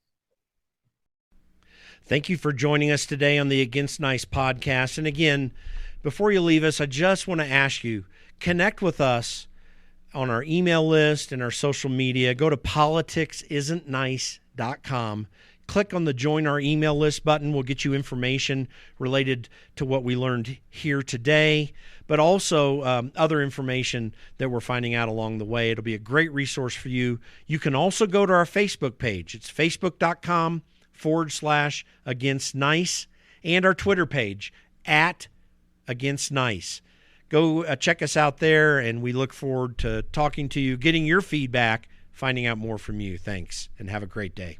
Thank you for joining us today on the Against Nice podcast. And again, before you leave us, I just want to ask you, connect with us on our email list and our social media. Go to politicsisn'tnice.com. Click on the Join Our Email List button. We'll get you information related to what we learned here today, but also other information that we're finding out along the way. It'll be a great resource for you. You can also go to our Facebook page. It's facebook.com/Against Nice, and our Twitter page @Against Nice. Go check us out there, and we look forward to talking to you, getting your feedback, finding out more from you. Thanks, and have a great day.